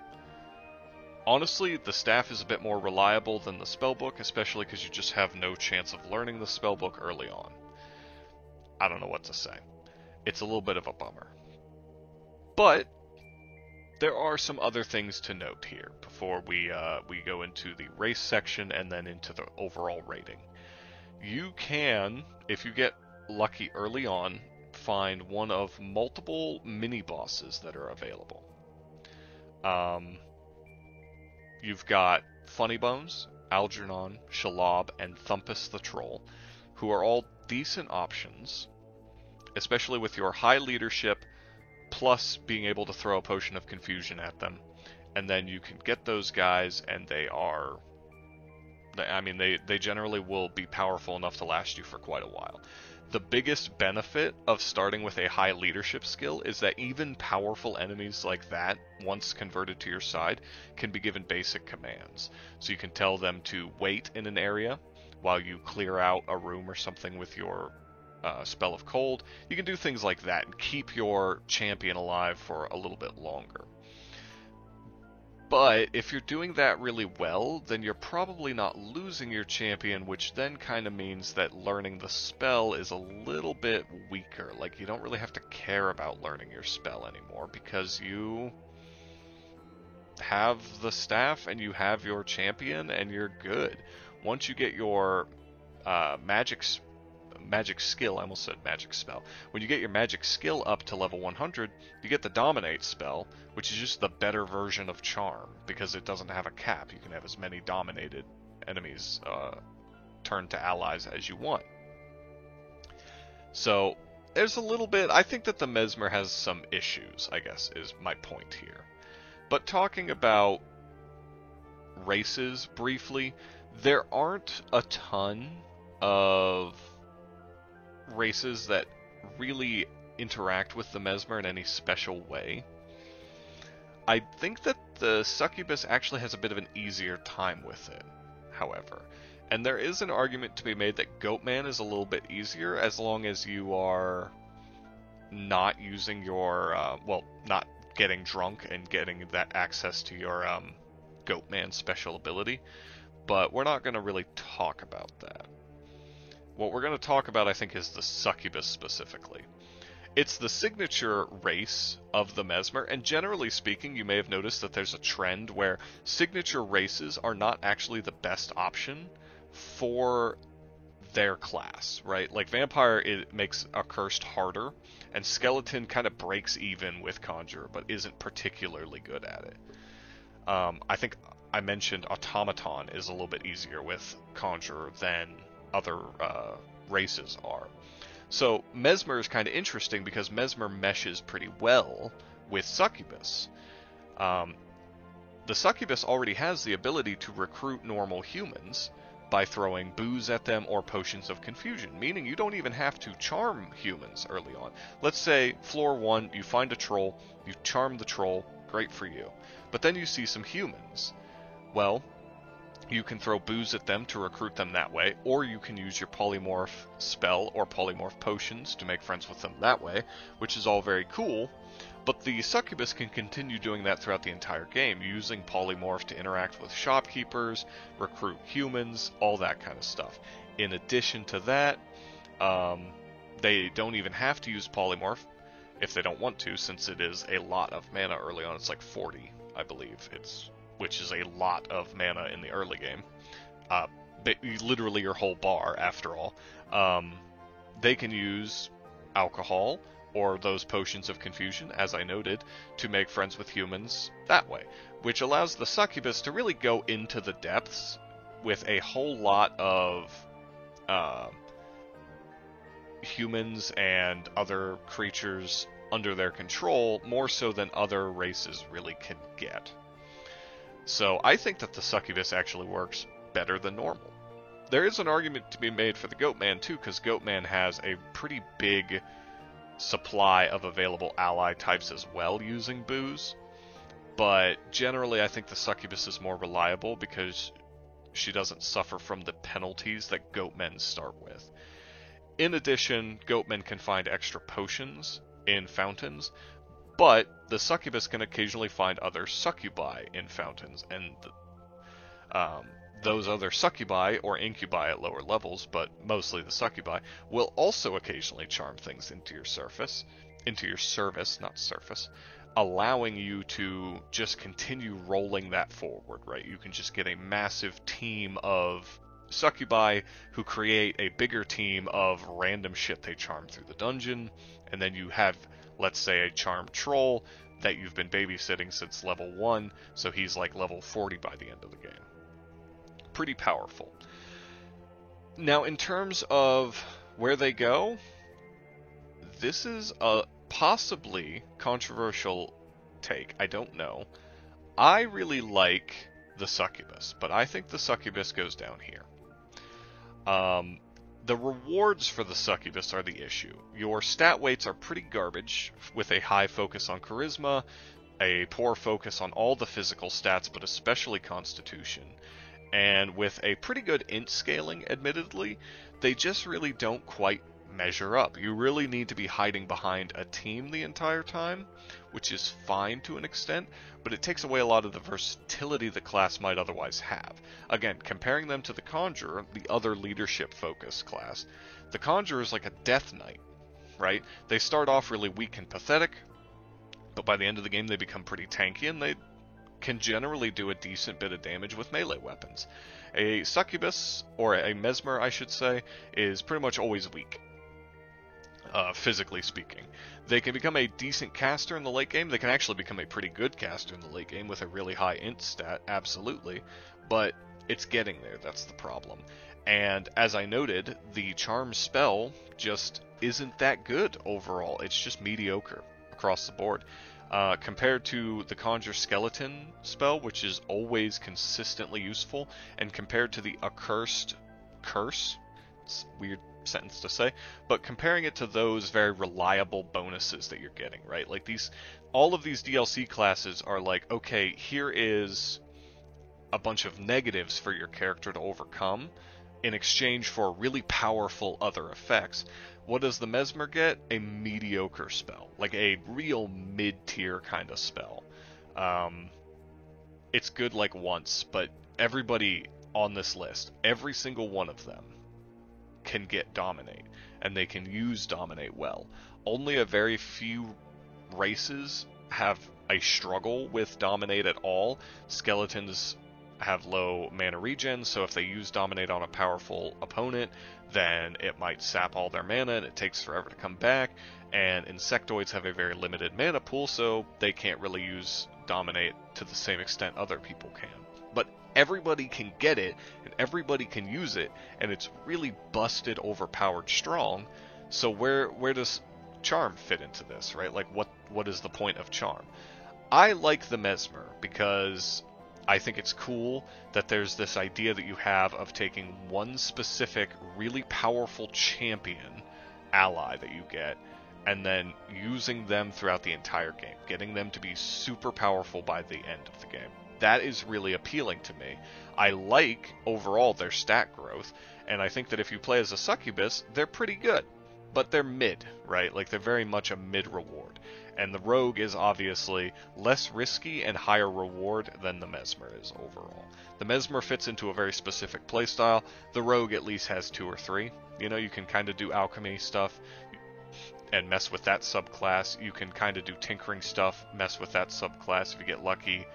honestly, the staff is a bit more reliable than the spellbook, especially because you just have no chance of learning the spellbook early on. I don't know what to say. It's a little bit of a bummer. But there are some other things to note here before we go into the race section and then into the overall rating. You can, if you get lucky early on, find one of multiple mini-bosses that are available. You've got Funny Bones, Algernon, Shelob, and Thumpus the Troll, who are all decent options, especially with your high leadership, plus being able to throw a potion of confusion at them. And then you can get those guys, and they generally will be powerful enough to last you for quite a while. The biggest benefit of starting with a high leadership skill is that even powerful enemies like that, once converted to your side, can be given basic commands. So you can tell them to wait in an area while you clear out a room or something with your Spell of Cold. You can do things like that and keep your champion alive for a little bit longer. But if you're doing that really well, then you're probably not losing your champion, which then kind of means that learning the spell is a little bit weaker. Like, you don't really have to care about learning your spell anymore because you have the staff and you have your champion and you're good. Once you get your magic magic skill, I almost said magic spell. When you get your magic skill up to level 100, you get the Dominate spell, which is just the better version of Charm, because it doesn't have a cap. You can have as many dominated enemies turn to allies as you want. So there's a little bit, I think that the Mesmer has some issues, I guess, is my point here. But talking about races briefly, there aren't a ton of races that really interact with the Mesmer in any special way. I think that the Succubus actually has a bit of an easier time with it, however. And there is an argument to be made that Goatman is a little bit easier as long as you are not using your, not getting drunk and getting that access to your Goatman special ability. But we're not going to really talk about that. What we're going to talk about, I think, is the Succubus specifically. It's the signature race of the Mesmer, and generally speaking, you may have noticed that there's a trend where signature races are not actually the best option for their class, right? Like Vampire, it makes Accursed harder, and Skeleton kind of breaks even with Conjurer, but isn't particularly good at it. I think I mentioned Automaton is a little bit easier with Conjurer than other races are. So Mesmer is kind of interesting because Mesmer meshes pretty well with Succubus. The Succubus already has the ability to recruit normal humans by throwing booze at them or potions of confusion, meaning you don't even have to charm humans early on. Let's say floor 1, you find a troll, you charm the troll, great for you. But then you see some humans. Well, you can throw booze at them to recruit them that way, or you can use your polymorph spell or polymorph potions to make friends with them that way, which is all very cool. But the Succubus can continue doing that throughout the entire game, using polymorph to interact with shopkeepers, recruit humans, all that kind of stuff. In addition to that, they don't even have to use polymorph if they don't want to, since it is a lot of mana early on. It's like 40, I believe, which is a lot of mana in the early game. Literally your whole bar, after all. They can use alcohol or those potions of confusion, as I noted, to make friends with humans that way, which allows the Succubus to really go into the depths with a whole lot of humans and other creatures under their control, more so than other races really can get. So I think that the Succubus actually works better than normal. There is an argument to be made for the Goatman too, because Goatman has a pretty big supply of available ally types as well using booze. But generally I think the Succubus is more reliable because she doesn't suffer from the penalties that Goatmen start with. In addition, Goatmen can find extra potions in fountains, but the Succubus can occasionally find other succubi in fountains, and those other succubi, or incubi at lower levels, but mostly the succubi, will also occasionally charm things into your service, not surface, allowing you to just continue rolling that forward, right? You can just get a massive team of succubi who create a bigger team of random shit they charm through the dungeon, and then you have, let's say, a charmed troll that you've been babysitting since level 1, so he's like level 40 by the end of the game. Pretty powerful. Now, in terms of where they go, this is a possibly controversial take. I don't know. I really like the Succubus, but I think the Succubus goes down here. The rewards for the Succubus are the issue. Your stat weights are pretty garbage, with a high focus on charisma, a poor focus on all the physical stats, but especially constitution. And with a pretty good int scaling, admittedly, they just really don't quite measure up. You really need to be hiding behind a team the entire time, which is fine to an extent, but it takes away a lot of the versatility the class might otherwise have. Again, comparing them to the Conjurer, the other leadership-focused class, the Conjurer is like a Death Knight, right? They start off really weak and pathetic, but by the end of the game they become pretty tanky, and they can generally do a decent bit of damage with melee weapons. A Succubus, or a Mesmer I should say, is pretty much always weak, physically speaking. They can become a decent caster in the late game. They can actually become a pretty good caster in the late game with a really high int stat, absolutely, but it's getting there, that's the problem. And as I noted, the Charm spell just isn't that good overall. It's just mediocre across the board. Compared to the Conjure Skeleton spell, which is always consistently useful, and compared to the Accursed Curse, it's a weird sentence to say, but comparing it to those very reliable bonuses that you're getting, right? Like all of these DLC classes are like, okay, here is a bunch of negatives for your character to overcome in exchange for really powerful other effects. What does the Mesmer get? A mediocre spell, like a real mid-tier kind of spell. It's good like once, but everybody on this list, every single one of them can get Dominate, and they can use Dominate well. Only a very few races have a struggle with Dominate at all. Skeletons have low mana regen, so if they use Dominate on a powerful opponent, then it might sap all their mana and it takes forever to come back. And Insectoids have a very limited mana pool, so they can't really use Dominate to the same extent other people can. But everybody can get it, and everybody can use it, and it's really busted, overpowered strong. So where does Charm fit into this, right? Like what is the point of Charm? I like the Mesmer because I think it's cool that there's this idea that you have of taking one specific, really powerful champion ally that you get, and then using them throughout the entire game, getting them to be super powerful by the end of the game. That is really appealing to me. I like, overall, their stat growth, and I think that if you play as a Succubus, they're pretty good. But they're mid, right? Like, they're very much a mid reward. And the Rogue is obviously less risky and higher reward than the Mesmer is overall. The Mesmer fits into a very specific playstyle. The Rogue at least has 2 or 3. You know, you can kind of do alchemy stuff and mess with that subclass. You can kind of do tinkering stuff, mess with that subclass if you get lucky.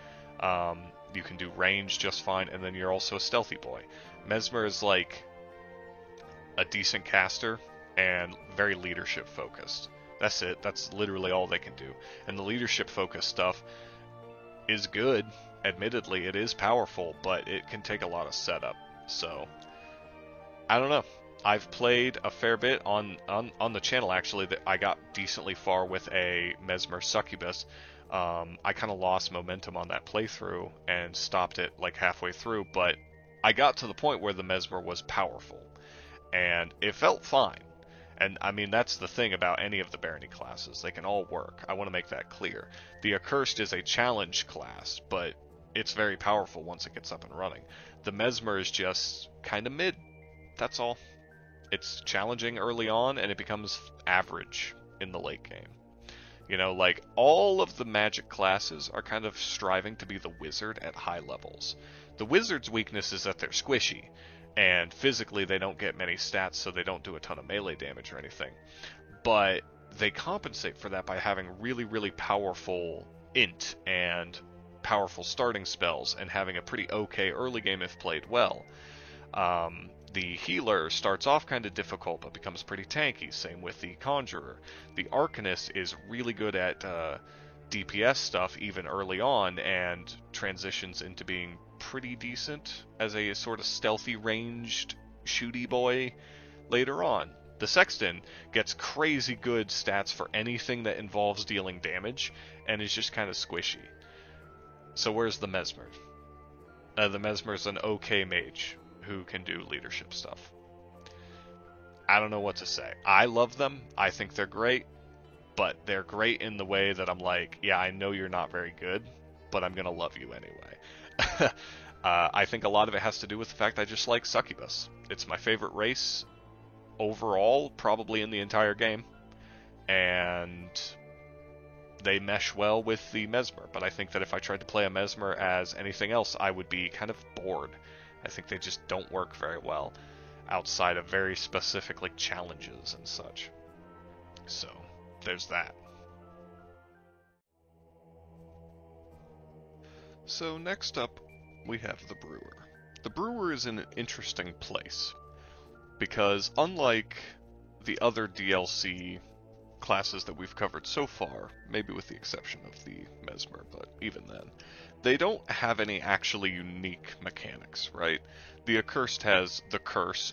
You can do range just fine, and then you're also a stealthy boy. Mesmer is like a decent caster and very leadership focused. That's it. That's literally all they can do. And the leadership focused stuff is good. Admittedly, it is powerful, but it can take a lot of setup. So, I don't know. I've played a fair bit on the channel, actually, that I got decently far with a Mesmer Succubus. I kind of lost momentum on that playthrough and stopped it like halfway through, but I got to the point where the Mesmer was powerful, and it felt fine. And I mean, that's the thing about any of the Barony classes. They can all work. I want to make that clear. The Accursed is a challenge class, but it's very powerful once it gets up and running. The Mesmer is just kind of mid. That's all. It's challenging early on, and it becomes average in the late game. You know, like, all of the magic classes are kind of striving to be the wizard at high levels. The wizard's weakness is that they're squishy, and physically they don't get many stats, so they don't do a ton of melee damage or anything. But they compensate for that by having really, really powerful int and powerful starting spells, and having a pretty okay early game if played well. The healer starts off kind of difficult, but becomes pretty tanky. Same with the Conjurer. The Arcanist is really good at DPS stuff even early on, and transitions into being pretty decent as a sort of stealthy ranged shooty boy later on. The Sexton gets crazy good stats for anything that involves dealing damage, and is just kind of squishy. So where's the Mesmer? The Mesmer's an okay mage who can do leadership stuff. I don't know what to say. I love them. I think they're great, but they're great in the way that I'm like, yeah, I know you're not very good, but I'm gonna love you anyway. I think a lot of it has to do with the fact I just like Succubus. It's my favorite race overall, probably in the entire game, and they mesh well with the Mesmer, but I think that if I tried to play a Mesmer as anything else, I would be kind of bored. I think they just don't work very well outside of very specific like challenges and such. So, there's that. So next up, we have the Brewer. The Brewer is in an interesting place, because unlike the other DLC classes that we've covered so far, maybe with the exception of the Mesmer, but even then, they don't have any actually unique mechanics, right? The Accursed has the Curse,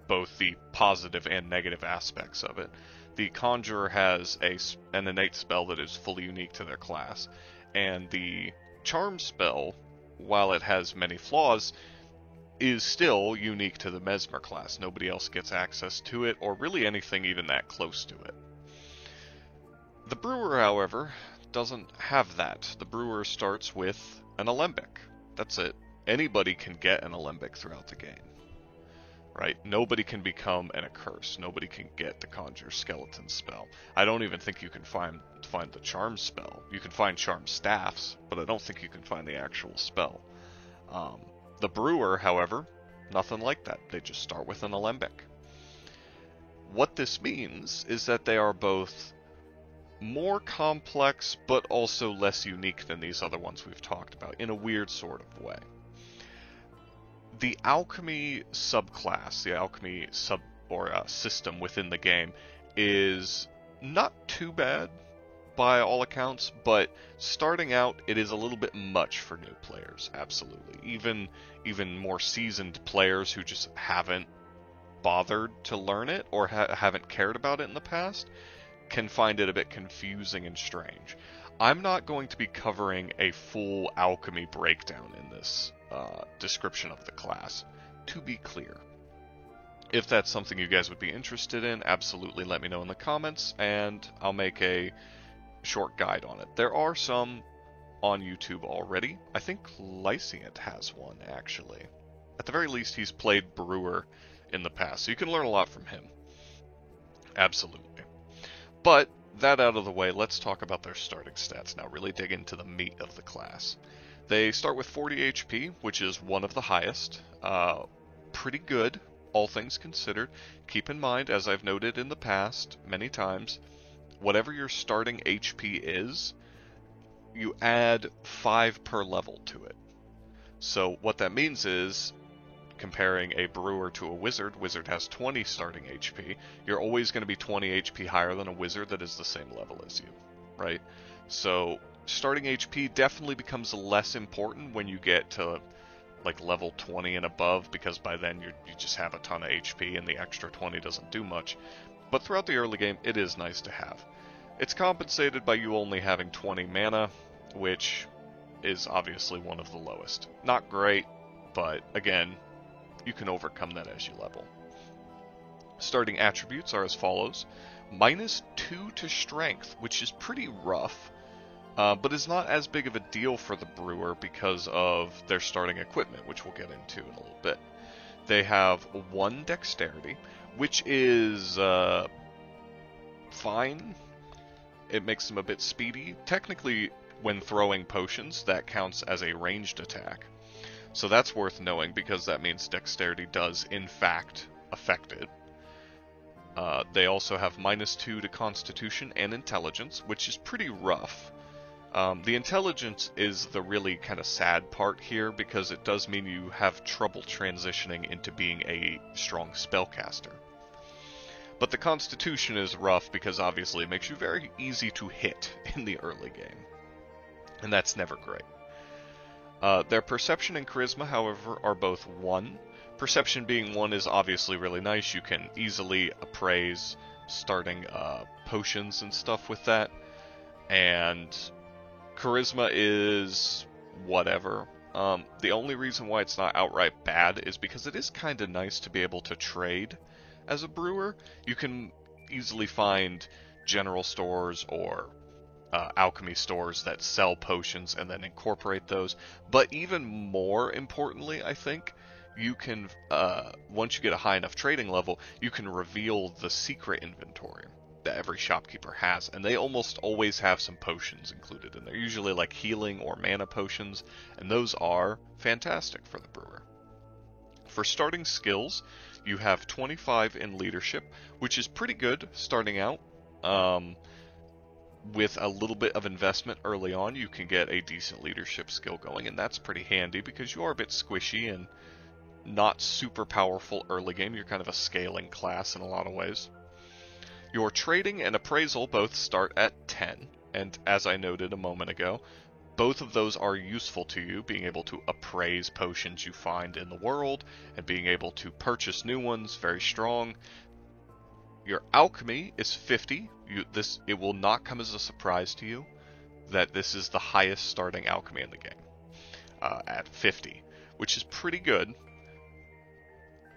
both the positive and negative aspects of it. The Conjurer has an innate spell that is fully unique to their class, and the Charm spell, while it has many flaws, is still unique to the Mesmer class. Nobody else gets access to it, or really anything even that close to it. The Brewer, however, doesn't have that. The Brewer starts with an Alembic. That's it. Anybody can get an Alembic throughout the game, right? Nobody can become an Accursed. Nobody can get the Conjure Skeleton spell. I don't even think you can find the Charm spell. You can find Charm Staffs, but I don't think you can find the actual spell. The Brewer, however, nothing like that. They just start with an Alembic. What this means is that they are both more complex, but also less unique than these other ones we've talked about, in a weird sort of way. The Alchemy subclass, the Alchemy system within the game, is not too bad by all accounts, but starting out, it is a little bit much for new players, absolutely. Even more seasoned players who just haven't bothered to learn it or haven't cared about it in the past can find it a bit confusing and strange. I'm not going to be covering a full alchemy breakdown in this description of the class, to be clear. If that's something you guys would be interested in, absolutely let me know in the comments, and I'll make a short guide on it. There are some on YouTube already. I think Lyciant has one, actually. At the very least, he's played Brewer in the past, so you can learn a lot from him. Absolutely. But, that out of the way, let's talk about their starting stats now, really dig into the meat of the class. They start with 40 HP, which is one of the highest. Pretty good, all things considered. Keep in mind, as I've noted in the past many times, whatever your starting HP is, you add 5 per level to it. So what that means is, comparing a Brewer to a Wizard, Wizard has 20 starting HP, you're always going to be 20 HP higher than a Wizard that is the same level as you, right? So starting HP definitely becomes less important when you get to like level 20 and above, because by then you just have a ton of HP and the extra 20 doesn't do much. But throughout the early game, it is nice to have. It's compensated by you only having 20 mana, which is obviously one of the lowest. Not great, but again, you can overcome that as you level. Starting attributes are as follows. -2 to strength, which is pretty rough, but is not as big of a deal for the Brewer because of their starting equipment, which we'll get into in a little bit. They have 1 dexterity, which is fine. It makes them a bit speedy. Technically, when throwing potions, that counts as a ranged attack. So that's worth knowing, because that means dexterity does, in fact, affect it. They also have -2 to constitution and intelligence, which is pretty rough. The intelligence is the really kind of sad part here, because it does mean you have trouble transitioning into being a strong spellcaster. But the constitution is rough because obviously it makes you very easy to hit in the early game. And that's never great. Their perception and charisma, however, are both 1. Perception being 1 is obviously really nice. You can easily appraise starting potions and stuff with that. And charisma is whatever. The only reason why it's not outright bad is because it is kind of nice to be able to trade as a Brewer. You can easily find general stores or alchemy stores that sell potions and then incorporate those. But even more importantly, I think, you can, once you get a high enough trading level, you can reveal the secret inventory that every shopkeeper has, and they almost always have some potions included in there, usually like healing or mana potions, and those are fantastic for the Brewer. For starting skills, you have 25 in leadership, which is pretty good starting out. with a little bit of investment early on, you can get a decent leadership skill going, and that's pretty handy because you are a bit squishy and not super powerful early game. You're kind of a scaling class in a lot of ways. Your trading and appraisal both start at 10, and as I noted a moment ago, both of those are useful to you, being able to appraise potions you find in the world and being able to purchase new ones, very strong. Your alchemy is 50. It will not come as a surprise to you that this is the highest starting alchemy in the game at 50, which is pretty good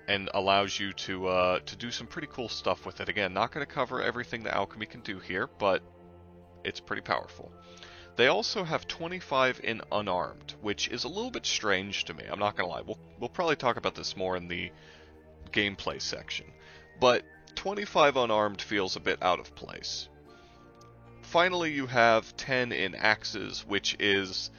and allows you to do some pretty cool stuff with it. Again, not going to cover everything the alchemy can do here, but it's pretty powerful. They also have 25 in unarmed, which is a little bit strange to me. I'm not going to lie. We'll probably talk about this more in the gameplay section. But 25 unarmed feels a bit out of place. Finally, you have 10 in axes, which is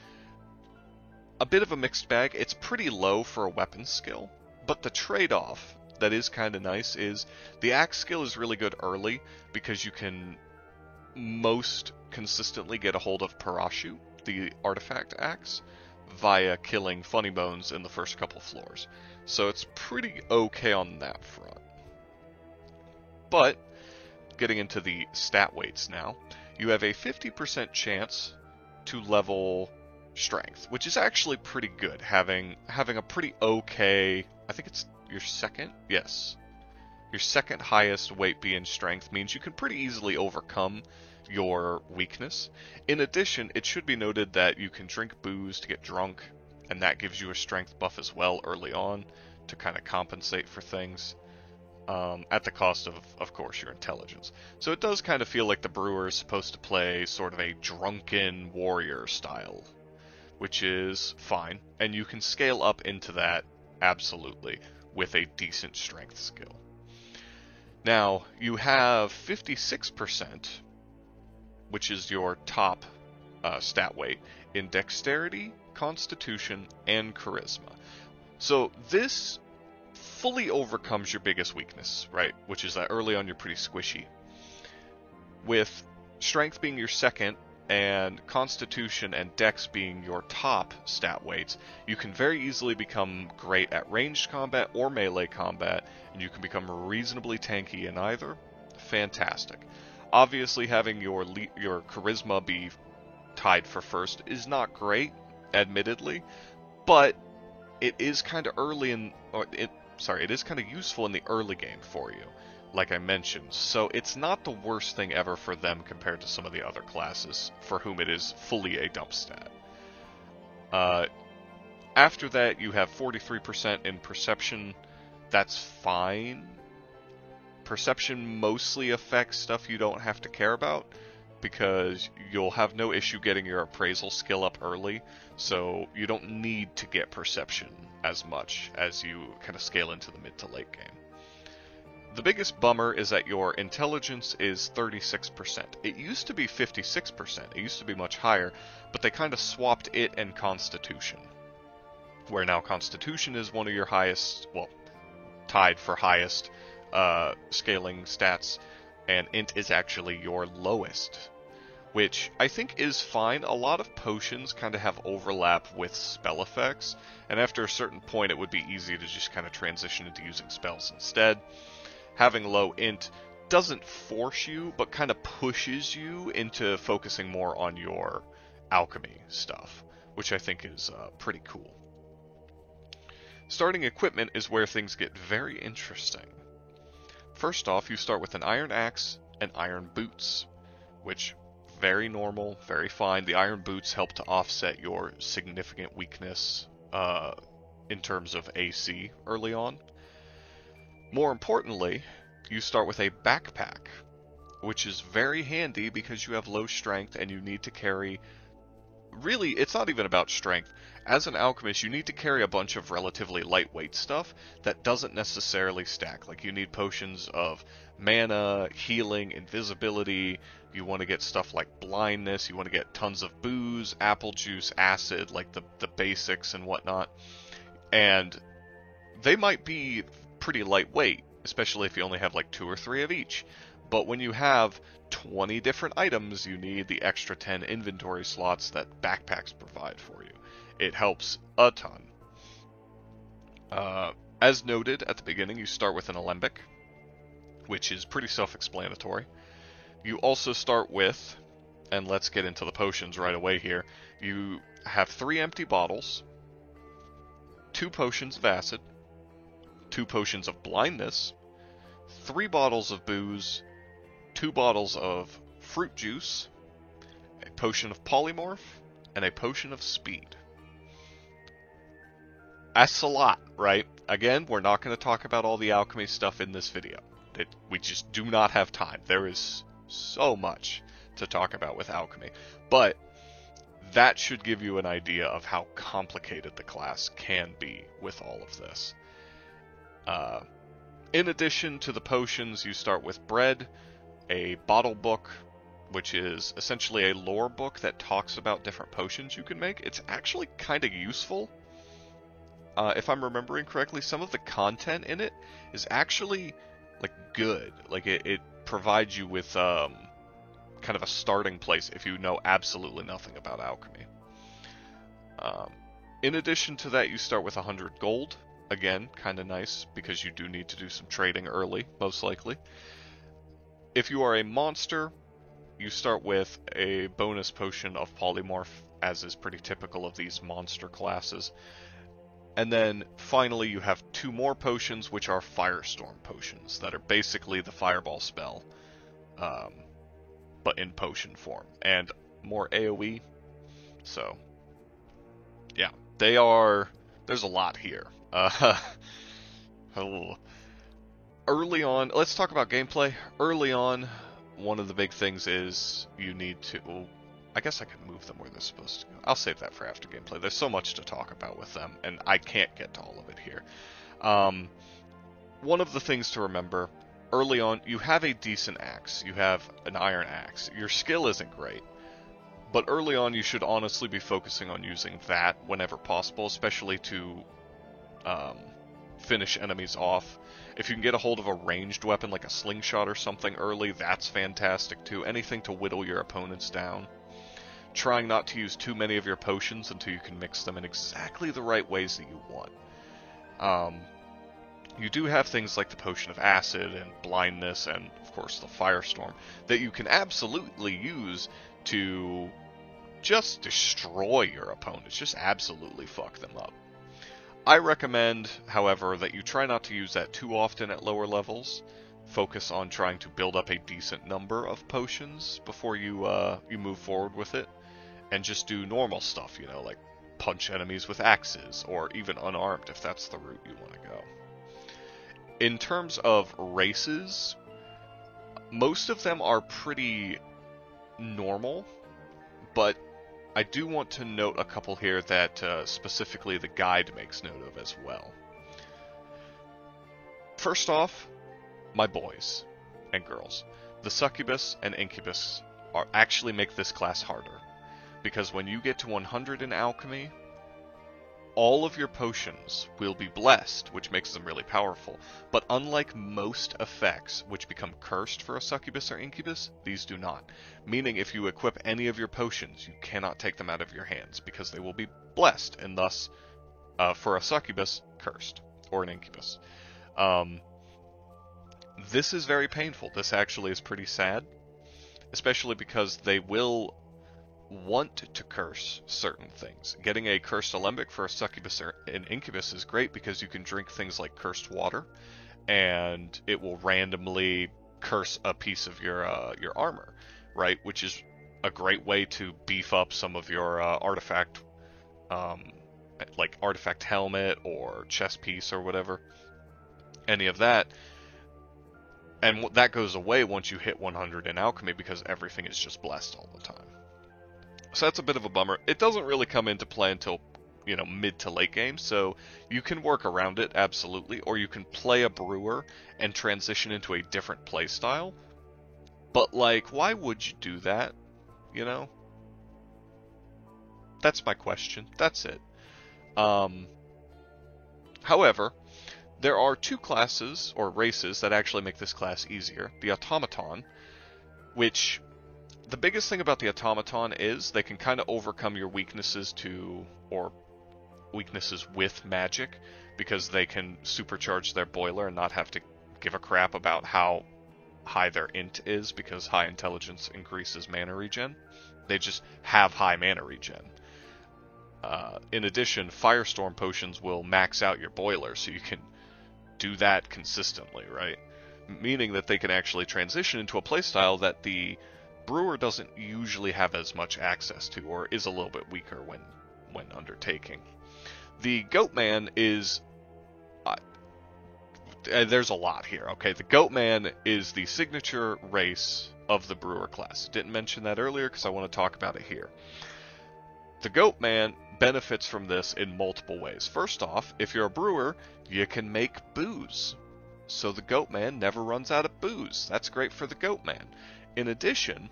a bit of a mixed bag. It's pretty low for a weapon skill, but the trade-off that is kind of nice is the axe skill is really good early because you can most consistently get a hold of Parachute, the artifact axe, via killing Funny Bones in the first couple floors. So it's pretty okay on that front. But, getting into the stat weights now, you have a 50% chance to level strength, which is actually pretty good, having a pretty okay, I think it's your second? Yes. Your second highest weight being strength means you can pretty easily overcome your weakness. In addition, it should be noted that you can drink booze to get drunk, and that gives you a strength buff as well early on to kind of compensate for things, at the cost of course, your intelligence. So it does kind of feel like the brewer is supposed to play sort of a drunken warrior style, which is fine, and you can scale up into that absolutely with a decent strength skill. Now, you have 56%, which is your top stat weight, in dexterity, constitution, and charisma. So this fully overcomes your biggest weakness, right? Which is that early on you're pretty squishy. With strength being your second, and constitution and dex being your top stat weights, you can very easily become great at ranged combat or melee combat, and you can become reasonably tanky in either. Fantastic. Obviously, having your charisma be tied for first is not great, admittedly, but it is kind of it is kind of useful in the early game for you, like I mentioned. So it's not the worst thing ever for them compared to some of the other classes for whom it is fully a dump stat. After that, you have 43% in perception. That's fine. Perception mostly affects stuff you don't have to care about, because you'll have no issue getting your appraisal skill up early, so you don't need to get perception as much as you kind of scale into the mid to late game. The biggest bummer is that your intelligence is 36%. It used to be 56%, it used to be much higher, but they kind of swapped it and constitution, where now constitution is one of your highest, well, tied for highest scaling stats, and int is actually your lowest, which I think is fine. A lot of potions kind of have overlap with spell effects, and after a certain point it would be easy to just kind of transition into using spells instead. Having low int doesn't force you, but kind of pushes you into focusing more on your alchemy stuff, which I think is pretty cool. Starting equipment is where things get very interesting. First off, you start with an iron axe and iron boots, which very normal, very fine. The iron boots help to offset your significant weakness in terms of AC early on. More importantly, you start with a backpack, which is very handy because you have low strength and you need to carry... Really, it's not even about strength. As an alchemist, you need to carry a bunch of relatively lightweight stuff that doesn't necessarily stack. Like, you need potions of mana, healing, invisibility. You want to get stuff like blindness. You want to get tons of booze, apple juice, acid, like the basics and whatnot. And they might be pretty lightweight, especially if you only have like 2 or 3 of each. But when you have 20 different items, you need the extra 10 inventory slots that backpacks provide for you. It helps a ton. As noted at the beginning, you start with an alembic, which is pretty self-explanatory. You also start with, and let's get into the potions right away here, you have 3 empty bottles, 2 potions of acid, 2 potions of blindness, 3 bottles of booze, 2 bottles of fruit juice, a potion of polymorph, and a potion of speed. That's a lot, right? Again, we're not going to talk about all the alchemy stuff in this video. We just do not have time. There is so much to talk about with alchemy. But that should give you an idea of how complicated the class can be with all of this. In addition to the potions, you start with bread, a bottle book, which is essentially a lore book that talks about different potions you can make. It's actually kind of useful. If I'm remembering correctly, some of the content in it is actually like good. Like it provides you with kind of a starting place if you know absolutely nothing about alchemy. In addition to that, you start with 100 gold. Again, kind of nice because you do need to do some trading early, most likely. If you are a monster, you start with a bonus potion of polymorph, as is pretty typical of these monster classes. And then finally you have 2 more potions, which are firestorm potions that are basically the fireball spell, but in potion form and more AoE. So yeah, there's a lot here. Early on, let's talk about gameplay. Early on, one of the big things is you need to, well, I guess I can move them where they're supposed to go. I'll save that for after gameplay. There's so much to talk about with them, and I can't get to all of it here. One of the things to remember, early on, you have a decent axe. You have an iron axe. Your skill isn't great, but early on you should honestly be focusing on using that whenever possible, especially to finish enemies off. If you can get a hold of a ranged weapon like a slingshot or something early, that's fantastic too. Anything to whittle your opponents down. Trying not to use too many of your potions until you can mix them in exactly the right ways that you want. You do have things like the potion of acid and blindness and, of course, the firestorm that you can absolutely use to just destroy your opponents, just absolutely fuck them up. I recommend, however, that you try not to use that too often at lower levels. Focus on trying to build up a decent number of potions before you move forward with it, and just do normal stuff, like punch enemies with axes, or even unarmed if that's the route you want to go. In terms of races, most of them are pretty normal, but I do want to note a couple here that specifically the guide makes note of as well. First off, my boys and girls, the succubus and incubus actually make this class harder, because when you get to 100 in alchemy, all of your potions will be blessed, which makes them really powerful. But unlike most effects, which become cursed for a succubus or incubus, these do not. Meaning if you equip any of your potions, you cannot take them out of your hands, because they will be blessed, and thus, for a succubus, cursed, or an incubus. This is very painful. This actually is pretty sad, especially because they will want to curse certain things. Getting a cursed alembic for a succubus or an incubus is great because you can drink things like cursed water, and it will randomly curse a piece of your armor, right? Which is a great way to beef up some of your artifact, like artifact helmet or chest piece or whatever. Any of that. And that goes away once you hit 100 in alchemy because everything is just blessed all the time. So that's a bit of a bummer. It doesn't really come into play until, mid to late game, so you can work around it, absolutely, or you can play a brewer and transition into a different playstyle. But, why would you do that, That's my question. That's it. However, There are two classes, or races, that actually make this class easier. The Automaton, which, the biggest thing about the Automaton is they can kind of overcome your weaknesses or weaknesses with magic, because they can supercharge their boiler and not have to give a crap about how high their int is, because high intelligence increases mana regen. They just have high mana regen. In addition, Firestorm potions will max out your boiler, so you can do that consistently, right? Meaning that they can actually transition into a playstyle that the brewer doesn't usually have as much access to, or is a little bit weaker when undertaking. The Goatman is... there's a lot here, okay? The Goatman is the signature race of the brewer class. Didn't mention that earlier because I want to talk about it here. The Goatman benefits from this in multiple ways. First off, if you're a brewer, you can make booze. So the Goatman never runs out of booze. That's great for the Goatman. In addition,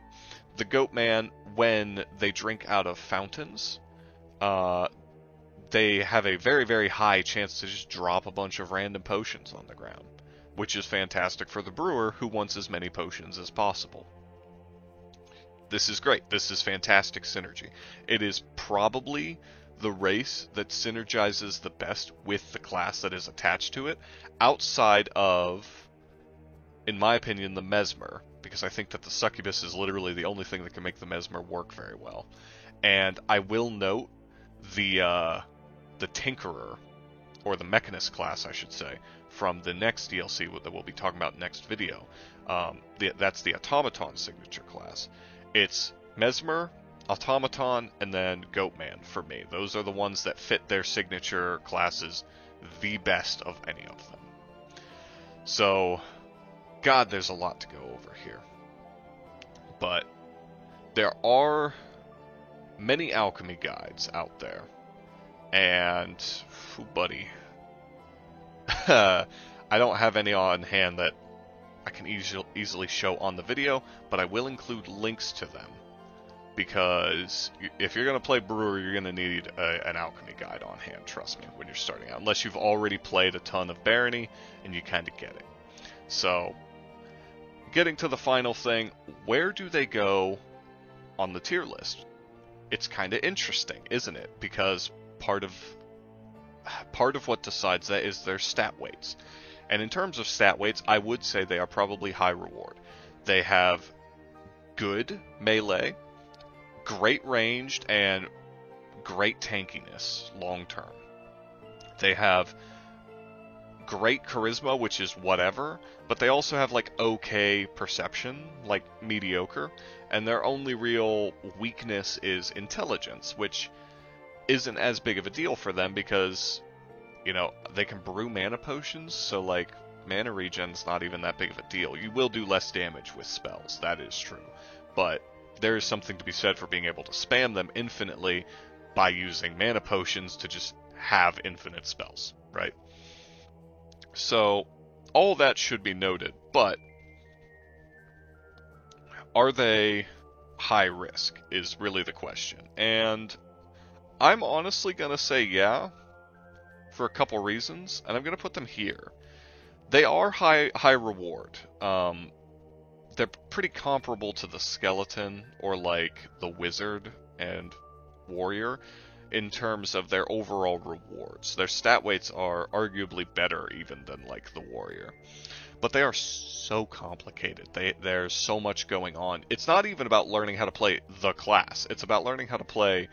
the Goatman, when they drink out of fountains, they have a very, very high chance to just drop a bunch of random potions on the ground, which is fantastic for the brewer who wants as many potions as possible. This is great. This is fantastic synergy. It is probably the race that synergizes the best with the class that is attached to it, outside of, in my opinion, the Mesmer, because I think that the Succubus is literally the only thing that can make the Mesmer work very well. And I will note the Tinkerer, or the Mechanist class, I should say, from the next DLC that we'll be talking about next video. That's the Automaton signature class. It's Mesmer, Automaton, and then Goatman for me. Those are the ones that fit their signature classes the best of any of them. So, God, there's a lot to go over here. But there are many alchemy guides out there. And, buddy, I don't have any on hand that I can easily show on the video, but I will include links to them, because if you're going to play Brewer, you're going to need an alchemy guide on hand, trust me, when you're starting out, unless you've already played a ton of Barony and you kind of get it. So, getting to the final thing, where do they go on the tier list? It's kind of interesting, isn't it? Because part of what decides that is their stat weights. And in terms of stat weights, I would say they are probably high reward. They have good melee, great ranged, and great tankiness long term. They have great charisma, which is whatever, but they also have like okay perception, like mediocre, and their only real weakness is intelligence, which isn't as big of a deal for them because, you know, they can brew mana potions, so like mana regen's not even that big of a deal. You will do less damage with spells, that is true, but there is something to be said for being able to spam them infinitely by using mana potions to just have infinite spells, right? So all that should be noted, but are they high risk is really the question. And I'm honestly going to say yeah, for a couple reasons, and I'm going to put them here. They are high reward. They're pretty comparable to the Skeleton or like the Wizard and Warrior in terms of their overall rewards. Their stat weights are arguably better even than like the Warrior. But they are so complicated. There's so much going on. It's not even about learning how to play the class. It's about learning how to play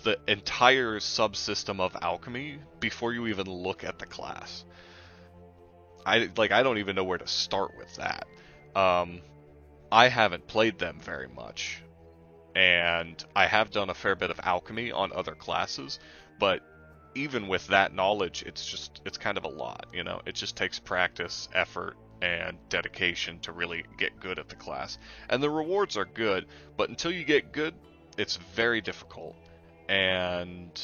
the entire subsystem of alchemy before you even look at the class. I don't even know where to start with that. I haven't played them very much, and I have done a fair bit of alchemy on other classes, but even with that knowledge, it's kind of a lot, you know? It just takes practice, effort, and dedication to really get good at the class. And the rewards are good, but until you get good, it's very difficult. And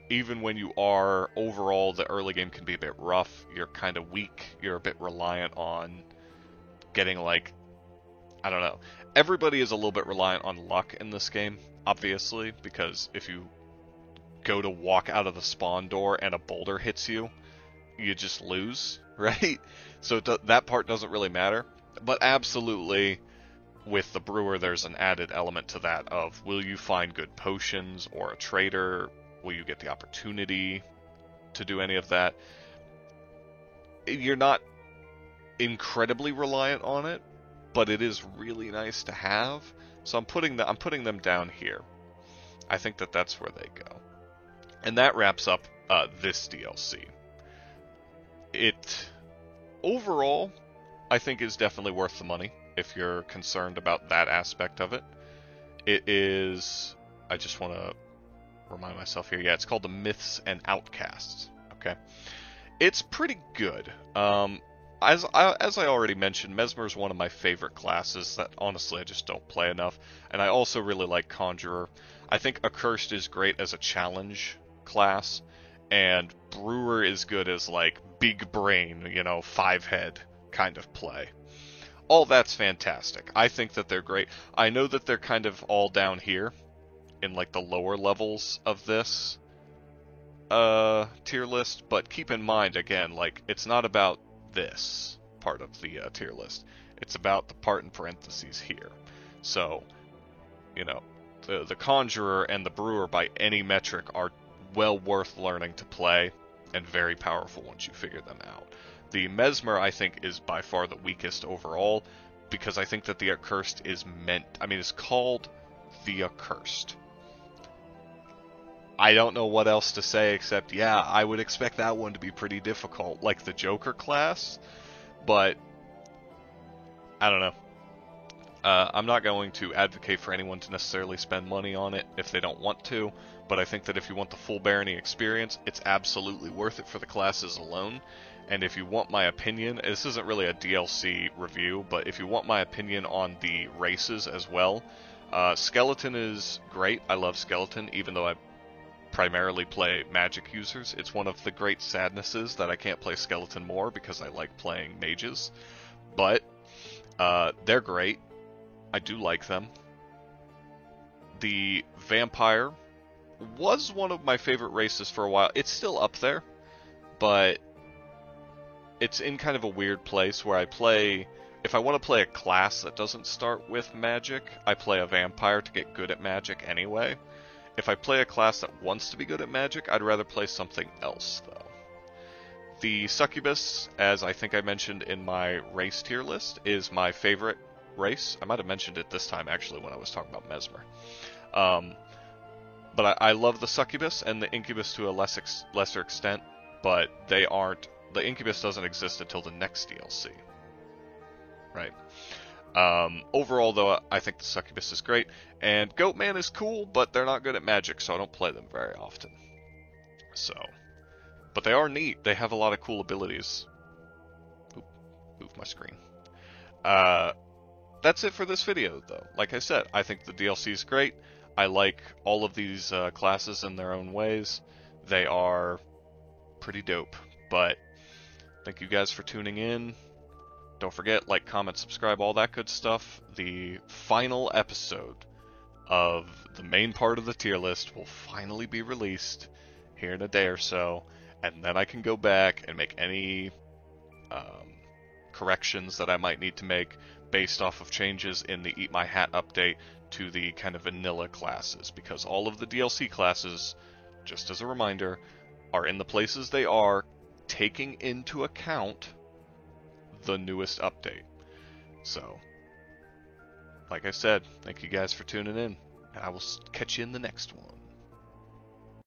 even when you are, overall, the early game can be a bit rough, you're kind of weak, you're a bit reliant on getting, like, I don't know. Everybody is a little bit reliant on luck in this game, obviously, because if you go to walk out of the spawn door and a boulder hits you, you just lose, right? So that part doesn't really matter. But absolutely, with the brewer, there's an added element to that of, will you find good potions or a trader? Will you get the opportunity to do any of that? You're not incredibly reliant on it, but it is really nice to have. So I'm putting them down here. I think that that's where they go. And that wraps up this DLC. It overall, I think, is definitely worth the money if you're concerned about that aspect of it. It is, I just want to remind myself here, yeah, it's called the Myths and Outcasts. Okay, it's pretty good. As I already mentioned, Mesmer is one of my favorite classes that honestly I just don't play enough, and I also really like Conjurer. I think Accursed is great as a challenge class, and Brewer is good as like big brain, 5-head kind of play. All that's fantastic. I think that they're great. I know that they're kind of all down here in like the lower levels of this tier list, but keep in mind again, like, it's not about this part of the tier list. It's about the part in parentheses here. So, the Conjurer and the Brewer by any metric are well worth learning to play and very powerful once you figure them out. The Mesmer, I think, is by far the weakest overall, because I think that the Accursed is it's called the Accursed. I don't know what else to say except, yeah, I would expect that one to be pretty difficult, like the Joker class, but I don't know. I'm not going to advocate for anyone to necessarily spend money on it if they don't want to, but I think that if you want the full Barony experience, it's absolutely worth it for the classes alone. And if you want my opinion, this isn't really a DLC review, but if you want my opinion on the races as well, Skeleton is great. I love Skeleton, even though I primarily play magic users. It's one of the great sadnesses that I can't play Skeleton more because I like playing mages. But they're great. I do like them. The Vampire was one of my favorite races for a while. It's still up there, but it's in kind of a weird place where I play... If I want to play a class that doesn't start with magic, I play a Vampire to get good at magic anyway. If I play a class that wants to be good at magic, I'd rather play something else, though. The Succubus, as I think I mentioned in my race tier list, is my favorite race. I might have mentioned it this time, actually, when I was talking about Mesmer. But I love the Succubus and the Incubus to a lesser extent, but they aren't... The Incubus doesn't exist until the next DLC. Right. Overall, though, I think the Succubus is great, and Goatman is cool, but they're not good at magic, so I don't play them very often. So, but they are neat. They have a lot of cool abilities. Oop, move my screen. That's it for this video, though. Like I said, I think the DLC is great. I like all of these classes in their own ways. They are pretty dope, but thank you guys for tuning in. Don't forget, like, comment, subscribe, all that good stuff. The final episode of the main part of the tier list will finally be released here in a day or so, and then I can go back and make any corrections that I might need to make based off of changes in the Eat My Hat update to the kind of vanilla classes, because all of the DLC classes, just as a reminder, are in the places they are, taking into account the newest update. So, like I said, thank you guys for tuning in, and I will catch you in the next one.